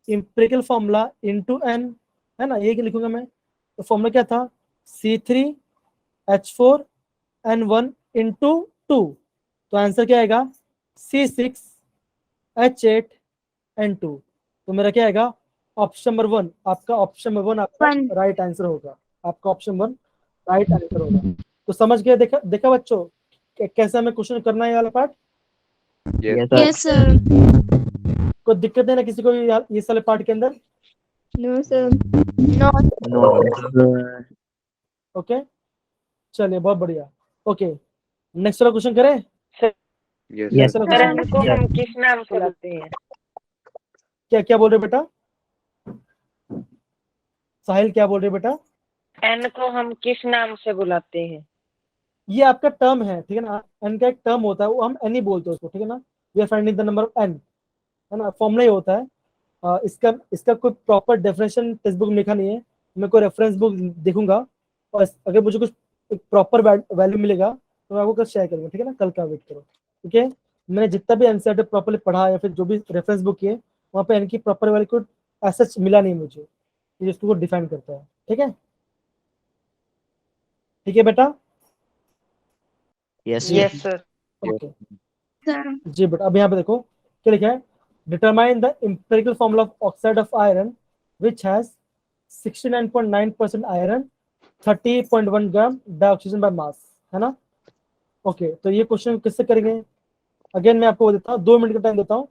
इंपेरिकल फॉर्मूला इनटू एन, है ना, यही लिखूंगा मैं। तो फॉर्मूला क्या था, C3H4N1 इंटू 2, तो आंसर क्या आएगा C6H8N2। तो मेरा क्या आएगा ऑप्शन नंबर 1, आपका ऑप्शन नंबर 1 आपका राइट आंसर होगा, आपका ऑप्शन 1 राइट आंसर होगा। तो समझ गए, देखा देखा बच्चों कैसे हमें क्वेश्चन करना है ये वाला पार्ट। Yes, Yes, sir. कोई दिक्कत है ना किसी को ये साले पार्ट के अंदर? No, sir. No. No. Okay, चलिए बहुत बढ़िया। ओके, नेक्स्ट वाला क्वेश्चन करें। yes, next sir. वाला सर क्वेश्चन एन को हम किस नाम से बुलाते हैं? क्या क्या बोल रहे बेटा, साहिल क्या बोल रहे बेटा? एन को हम किस नाम से बुलाते हैं? ये आपका टर्म है, ठीक है ना, एन का एक टर्म होता है, वो हम एन ही बोलते हैं उसको, ठीक है ना। We are finding the number of n, है ना, फॉर्मूला ही होता है। इसका इसका कोई प्रॉपर डेफिनेशन टेक्स्ट बुक में लिखा नहीं है, मैं कोई रेफरेंस बुक देखूंगा और अगर मुझे कुछ प्रॉपर वैल्यू मिलेगा तो मैं आपको कल शेयर करूंगा, ठीक है ना, कल का वेट करो, ठीक है। मैंने जितना भी एनसीईआरटी प्रॉपर्ली पढ़ा या फिर जो भी रेफरेंस बुक है वहाँ पे एन की प्रॉपर वैल्यू को ऐसा मिला नहीं मुझे, ये इसको डिफाइन करता है, ठीक है, ठीक है बेटा। Yes, जी sir. Yes sir. Okay Sir. जी बेटा, अब यहाँ पे देखो क्या लिखा है, determine the empirical formula of oxide of iron which has 69.9% iron, 30.1 gram dioxygen by mass, है ना। ओके, तो ये क्वेश्चन किससे करेंगे, अगेन मैं आपको वो देता हूँ, 2 मिनट का टाइम देता हूँ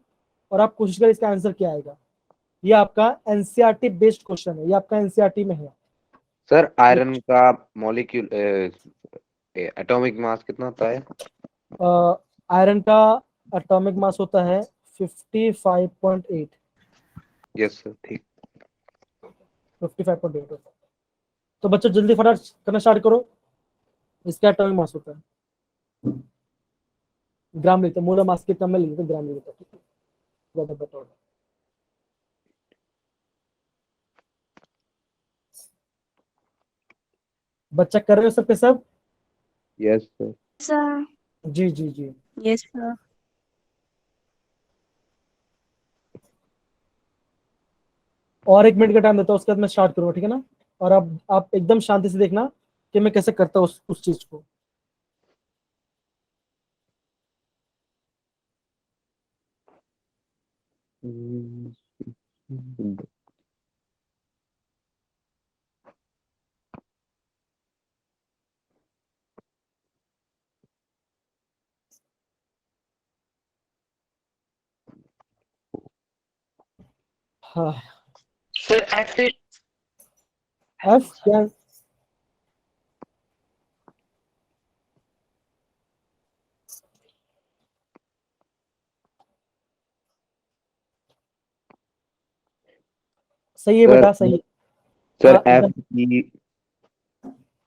और आप कोशिश करें इसका आंसर क्या आएगा। ये आपका एनसीईआरटी बेस्ड क्वेश्चन है, ये आपका एनसीईआरटी में है। सर आयरन का मॉलिक्यूल एटॉमिक मास कितना होता है? आयरन का एटॉमिक मास होता है 55.8, यस सर, ठीक। 55.8 होता है। तो बच्चों जल्दी फटाफट करना स्टार्ट करो, इसका एटॉमिक मास होता है, ग्राम लिखते हैं, मोलर मास कितना में लिखते हैं, ग्राम लिखते हैं, ठीक है, ज्यादा बेटर होगा। बच्चा कर रहे हो सबके सब? Yes sir. Sir. जी जी जी, Yes, sir. और 1 मिनट का टाइम देता हूँ, उसके बाद मैं स्टार्ट करूँगा, ठीक है ना। और अब आप एकदम शांति से देखना कि मैं कैसे करता हूँ उस चीज को। हाँ, सर एफ एफ क्या, सही है सर बेटा, सही है। सर एकदम।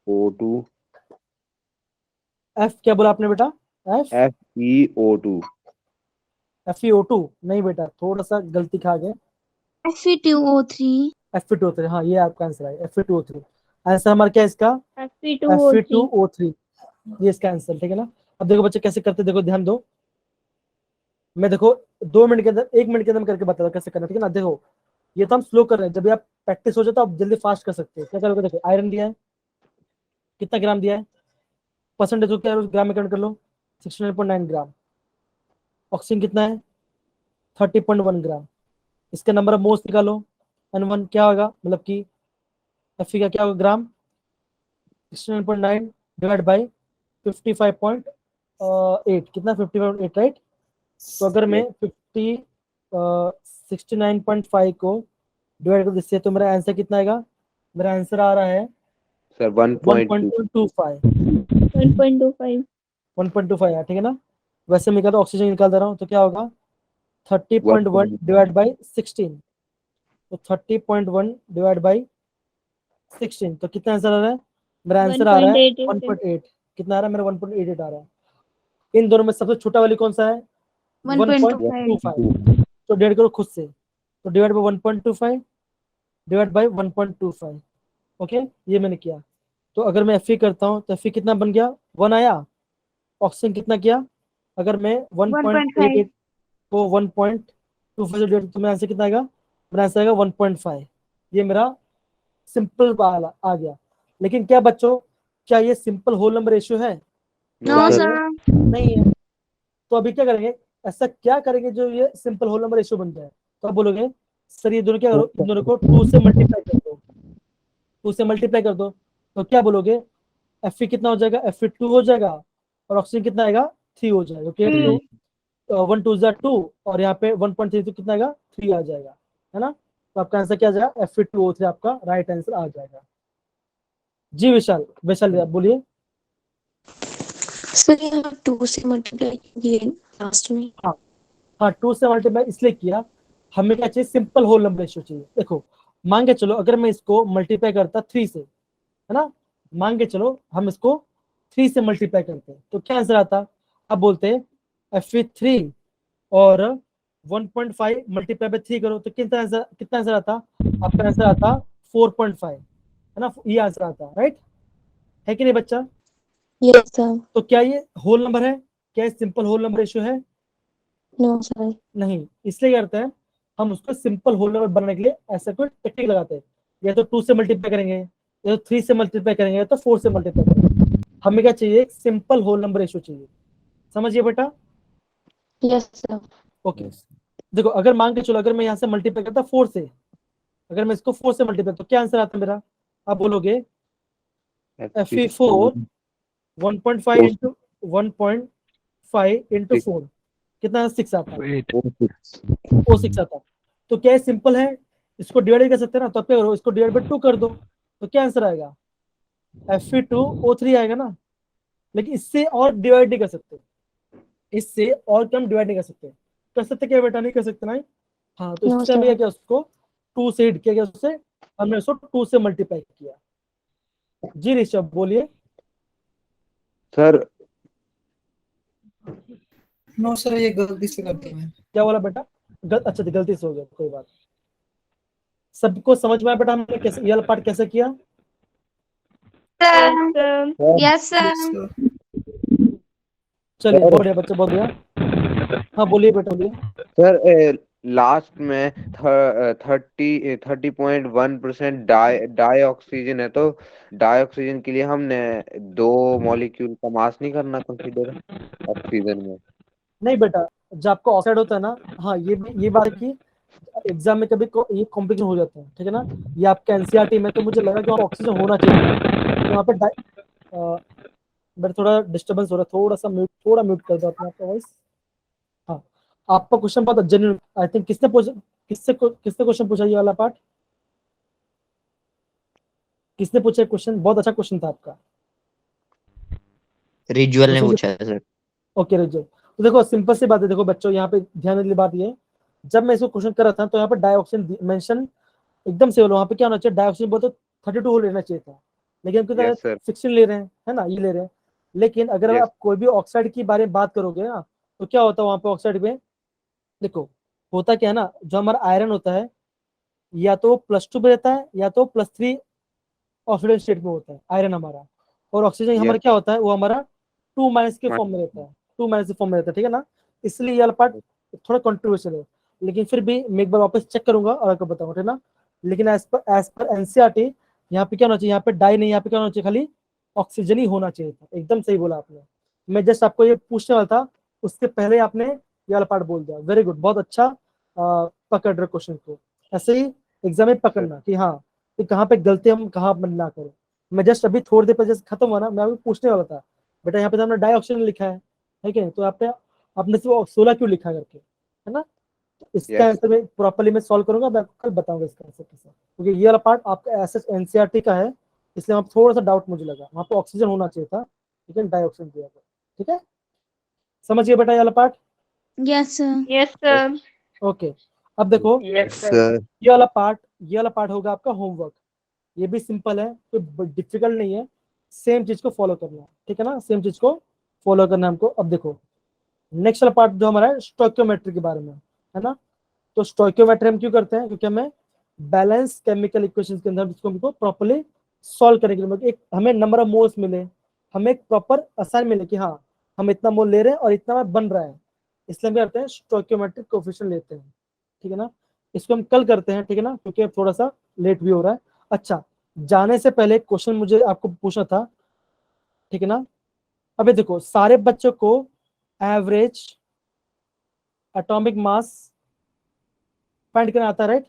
FeO2 एफ क्या बोला आपने बेटा, एफ FeO2 FeO2 नहीं बेटा, थोड़ा सा गलती खा गए, Fe2O3. Fe2O3, हाँ ये आपका आंसर है, Fe2O3 आंसर हमारा क्या है इसका, Fe2O3. Fe2O3, ये इसका आंसर, ठीक है ना। अब देखो बच्चे कैसे करते, देखो ध्यान दो, मैं देखो 2 मिनट के अंदर 1 मिनट के अंदर करके बता रहा कैसे करना, ठीक है ना। देखो ये तो हम स्लो कर रहे हैं, जब भी आप प्रैक्टिस हो जाए तो आप जल्दी फास्ट कर सकते हो। क्या करोगे, देखो आयरन दिया है, कितना ग्राम दिया है, परसेंटेज को क्या है, ग्राम में कन्वर्ट कर लो, 69.9 ग्राम। ऑक्सीजन कितना है, 30.1 ग्राम। इसका नंबर ऑफ मोल्स निकालो, N1 क्या होगा, मतलब कि Fe का क्या होगा, ग्राम, 69.9 डिवाइड बाई 55.8, कितना 55.8, राइट। तो अगर मैं 69.5 को डिवाइड कर इससे तो मेरा आंसर कितना आएगा, मेरा आंसर आ रहा है सर 1.2 1.25, 1.25. 1.25 है, ठीक है ना। वैसे मैं निकाल ऑक्सीजन निकाल दे रहा हूँ, तो क्या होगा 30.1 डिवाइड बाई 16, तो 30.1 डिवाइड बाई 16, तो कितना आंसर आ रहा है, मेरा आंसर आ रहा है 1.88. 1.8, कितना आ रहा है मेरा 1.88 आ रहा है। इन दोनों में सबसे छोटा वाली कौन सा है, 1.25, तो डिवाइड करो खुद से, तो divide by 1.25 divide by 1.25, okay, ये मैंने किया। तो अगर मैं Fe करता हूँ तो Fe कितना बन गया, 1 आया। ऑक्सीजन कितना किया, अगर मैं 1.88 को 1.25 से डिवाइड तो मेरा आंसर कितना आएगा, मेरा आंसर आएगा 1.5, ये मेरा सिंपल वाला आ गया। लेकिन क्या बच्चों, क्या ये सिंपल होल नंबर रेशियो है? No, sir sir. नहीं है। तो अभी क्या करेंगे, ऐसा क्या करेंगे जो ये सिंपल होल नंबर रेशियो बन जाए? तो आप बोलोगे सर ये दोनों क्या करो, इन दोनों को 2 से मल्टीप्लाई कर दो, 2 से मल्टीप्लाई कर दो। तो क्या बोलोगे, Fe कितना हो जाएगा, Fe2 हो जाएगा, और ऑक्सीजन कितना आएगा, 3 हो जाएगा। ओके, 1 2 2 और यहाँ पे 1.3 तो कितना आएगा, 3 आ जाएगा, है ना? तो आपका आंसर क्या आ जाएगा, Fe2O3 आपका राइट आंसर आ जाएगा। जी विशाल, विशाल आप बोलिए। सर यहाँ 2 से मल्टीप्लाई किए लास्ट में। हाँ 2 से मल्टीप्लाई इसलिए किया, हमें क्या चाहिए, सिंपल होल नंबर रेशियो चाहिए। देखो मान के चलो अगर मैं इसको मल्टीप्लाई करता 3 से, है ना, मान के चलो हम इसको 3 से मल्टीप्लाई करते हैं तो क्या आंसर आता? अब बोलते हैं Fe3 और 1.5 मल्टीप्लाई बाय 3 करो तो कितना आंसर आता? आपका आंसर आता 4.5, है ना, ये आंसर आता, राइट है कि नहीं बच्चा? Yes sir. तो क्या ये होल नंबर है? क्या ये सिंपल होल नंबर रेशियो है? No sir. नहीं। इसलिए करते हैं हम उसको सिंपल होल नंबर बनाने के लिए ऐसा कोई टेक्निक लगाते हैं, या तो 2 से मल्टीप्लाई करेंगे, या तो 3 से मल्टीप्लाई करेंगे, या तो 4 से मल्टीप्लाई करेंगे। हमें क्या चाहिए, एक सिंपल होल नंबर रेशियो चाहिए। समझिए बेटा? Yes sir. ओके देखो अगर मान के चलो अगर मैं यहाँ से मल्टीप्लाई करता 4 से, अगर मैं इसको 4 से मल्टीप्लाई तो क्या आंसर आता है मेरा? आप बोलोगे Fe4 1.5 इंटू 1.5 इंटू 4 कितना, 6 आता है, वो 6 आता है। तो क्या है, सिंपल है, इसको डिवाइड कर सकते हैं ना, तो क्या करो, इसको डिवाइड बाय 2 कर दो तो क्या आंसर आएगा, Fe2O3 आएगा ना। लेकिन इससे और डिवाइड नहीं कर सकते, इससे और कम डिवाइड नहीं कर सकते। कर सकते क्या बेटा? नहीं कर सकते ना। हाँ तो No, इससे हमें sir. क्या उसको 2 से हिट किया गया, उससे हमने उसको 2 से मल्टीप्लाई किया। जी ऋषभ बोलिए। सर नो सर, ये गलती से कर दी मैं। क्या बोला बेटा? अच्छा गलती से हो गया, कोई बात। सबको समझ में आया बेटा हमने कैसे ये वाला पार्ट कैसे किया? Yes, sir. चलिए बहुत बढ़िया बच्चे, बहुत बढ़िया। हाँ बोलिए बेटा, बोलिए। सर लास्ट में 30.1% डाई ऑक्सीजन है, तो डाई ऑक्सीजन के लिए हमने 2 मॉलिक्यूल का मास नहीं करना कंसीडर ऑक्सीजन में? नहीं बेटा, जब आपको ऑक्साइड होता है ना, हाँ ये बात की एग्जाम में कभी ये कॉम्प्लिकेशन हो जाता है, ठीक है ना। ये आपका एनसीईआरटी में तो मुझे लगा कि वहाँ ऑक्सीजन होना चाहिए, तो वहाँ पे बट थोड़ा डिस्टर्बेंस हो रहा है, थोड़ा म्यूट कर दो अपना आपका वॉइस। हाँ आपका क्वेश्चन बहुत जेन्युइन, आई थिंक किससे क्वेश्चन पूछा ये वाला पार्ट? किसने पूछा क्वेश्चन? बहुत अच्छा क्वेश्चन था आपका। रिजुअल ने पूछा है सर। ओके रिजल्ट, तो देखो सिंपल सी बात है, देखो बच्चों यहाँ पे ध्यान देने वाली बात ये, जब मैं इसको क्वेश्चन कर रहा था तो यहाँ पे डाइऑक्सीजन मेंशन एकदम से, वहाँ पे क्या होना चाहिए, डाइऑक्सीजन बोलते 32 लेना चाहिए था, लेकिन हम Yes, sir. 16 ले रहे हैं, है ना, ये ले रहे हैं। लेकिन अगर Yes. आप कोई भी ऑक्साइड की बारे में बात करोगे ना, तो क्या होता है वहाँ पे ऑक्साइड में, देखो होता क्या है ना, जो हमारा आयरन होता है या तो +2 पे रहता है या तो +3 ऑक्सीडेंट स्टेट में होता है आयरन हमारा, और ऑक्सीजन हमारा क्या होता है, वो हमारा 2- के फॉर्म में रहता है, 2- के फॉर्म में रहता है, ठीक है ना। इसलिए ये वाला पार्ट थोड़ा कंट्रोवर्शियल है, लेकिन फिर भी मैं एक बार वापस चेक करूंगा और आपको बताऊंगा, ठीक ना। लेकिन एज पर एनसीईआरटी यहाँ पे क्या होना चाहिए, यहाँ पे डाई नहीं, यहाँ पे क्या होना चाहिए, खाली ऑक्सीजन ही होना चाहिए था। एकदम सही बोला आपने, मैं जस्ट आपको ये पूछने वाला था, उससे पहले आपने ये वाला पार्ट बोल दिया। वेरी गुड, बहुत अच्छा पकड़ रहे क्वेश्चन को, ऐसे ही एग्जाम में पकड़ना कि हाँ कि कहाँ पे गलती हम कहाँ ना करें। मैं जस्ट अभी थोड़ी देर पहले खत्म हुआ ना, मैं अभी पूछने वाला था बेटा यहाँ पे तो हमने डाई ऑक्सीजन लिखा है, ठीक है, तो आप आपने सिर्फ 16 क्यों लिखा करके, है ना। तो इसका आंसर मैं प्रॉपर्ली मैं सॉल्व करूंगा, मैं आपको कल बताऊंगा इसका आंसर कैसा, क्योंकि ये वाला पार्ट आपका एस एनसीईआरटी का है, इसलिए वहाँ थोड़ा सा डाउट मुझे लगा, वहाँ पे ऑक्सीजन होना चाहिए था लेकिन डाई ऑक्सीजन दिया था, ठीक है। समझिए बेटा ये वाला part. Yes, sir. Yes, sir. Okay अब देखो Yes, sir. ये वाला पार्ट होगा आपका होमवर्क। ये भी सिंपल है, कोई डिफिकल्ट नहीं है, सेम चीज को फॉलो करना है, ठीक है ना, सेम चीज को फॉलो करना है हमको। अब देखो नेक्स्ट वाला पार्ट जो हमारा है स्टोइकियोमेट्री के बारे में, है ना। तो स्टोइकियोमेट्री हम क्यों करते हैं, क्योंकि हमें बैलेंस केमिकल इक्वेशंस के अंदर इसको हमको प्रॉपर्ली सॉल्व करने के लिए, एक हमें नंबर ऑफ मोल्स मिले, हमें एक प्रॉपर असाइन मिले कि हाँ हम इतना मोल ले रहे हैं और इतना बन रहा है, इसलिए हम क्या करते हैं स्टोइकियोमेट्रिक कोएफिशिएंट लेते हैं, ठीक है ना। इसको हम कल करते हैं, ठीक है ना, क्योंकि थोड़ा सा लेट भी हो रहा है। अच्छा जाने से पहले एक क्वेश्चन मुझे आपको पूछना था, ठीक है ना। अभी देखो सारे बच्चों को एवरेज एटॉमिक मास फाइंड करना आता है, right?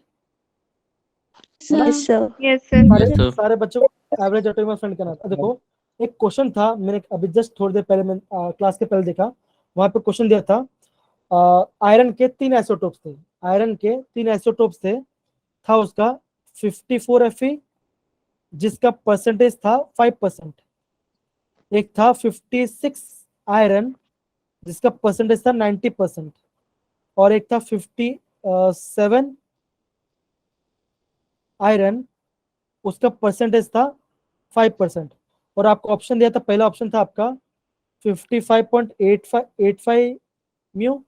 Yes, sir. Yes, sir. सारे Yes, sir. सारे बच्चों को एवरेज एटॉमिक मास फाइंड करना आता है। देखो एक क्वेश्चन था, मैंने अभी जस्ट थोड़ी देर पहले क्लास के पहले देखा, वहां पे क्वेश्चन दिया था आयरन के 3 आइसोटोप्स थे, आयरन के 3 आइसोटोप्स थे, था उसका 54 Fe जिसका परसेंटेज था 5%, एक था 56 आयरन जिसका परसेंटेज था 90%, और एक था 57 आयरन उसका परसेंटेज था 5%। और आपको ऑप्शन दिया था, पहला ऑप्शन था आपका 55.85 म्यू,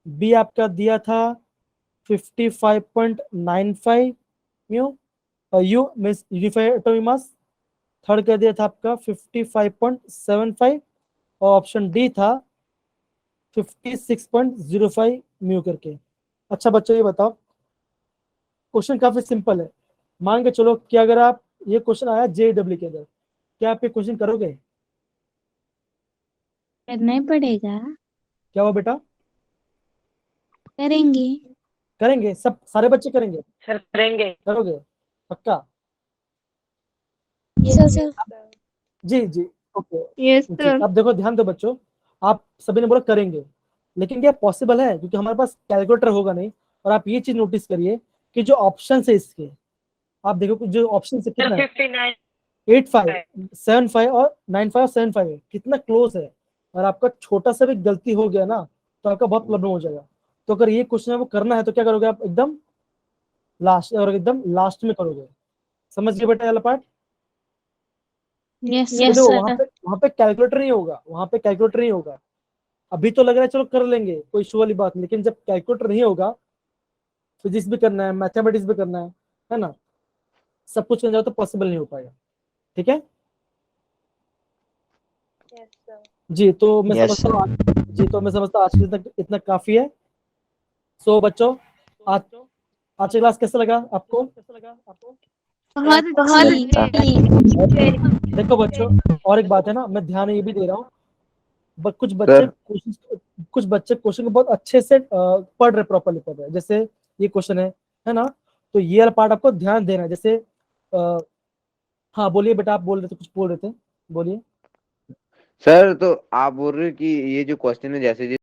बी आपका दिया था 55.95 म्यू और you means unified atomic mass, third कर दिया था आपका 55.75 और ऑप्शन डी था 56.05 म्यू करके। अच्छा बच्चों ये बताओ, क्वेश्चन काफी सिंपल है। मान के चलो कि अगर आप ये क्वेश्चन आया जेडब्ल्यू के अंदर, क्या आप ये क्वेश्चन करोगे? करना ही पड़ेगा। क्या हुआ बेटा? करेंगे। करेंगे, सब सारे बच्चे करेंगे? सर करेंगे। करोगे पक्का? Yes, sir. जी जी, ओके Yes, जी। sir. अब देखो ध्यान दो बच्चों, आप सभी ने बोला करेंगे, लेकिन क्या पॉसिबल है? क्योंकि हमारे पास कैलकुलेटर होगा नहीं। और आप ये चीज नोटिस करिए कि जो ऑप्शन है इसके, आप देखो जो ऑप्शन है सर कितना है, 59 85, 75 और 95 और 75 है, कितना क्लोज है। और आपका छोटा सा भी गलती हो गया ना तो आपका बहुत प्रॉब्लम हो जाएगा। तो अगर ये क्वेश्चन आपको करना है तो क्या करोगे आप? एकदम लास्ट, और एकदम लास्ट में करोगे। समझ गए बेटा ये वाला पार्ट? Yes, तो देखो sir. वहां पे कैलकुलेटर नहीं होगा, वहां पे कैलकुलेटर नहीं होगा। अभी तो लग रहा है चलो कर लेंगे, कोई इशू वाली बात नहीं, लेकिन जब कैलकुलेटर नहीं होगा, फिजिक्स भी करना है, मैथमेटिक्स भी करना है ना, सब कुछ करना तो पॉसिबल नहीं हो पाएगा। ठीक है जी। तो मैं Yes, समझता sir. हूँ जी, तो मैं समझता हूँ आज के लिए इतना काफी है। सो बच्चों आज आज की क्लास कैसा लगा आपको? बहुत बहुत अच्छी। देखो बच्चों, और एक बात है ना, मैं ध्यान ये भी दे रहा हूँ, कुछ बच्चे सर क्वेश्चन को बहुत अच्छे से पढ़ रहे, प्रॉपरली पढ़ रहे। जैसे ये क्वेश्चन है ना, तो ये वाला पार्ट आपको ध्यान देना है। जैसे हाँ बोलिए बेटा, आप बोल रहे थे, कुछ बोल रहे थे, बोलिए। सर तो आप बोल रहे हो कि ये जो क्वेश्चन है जैसे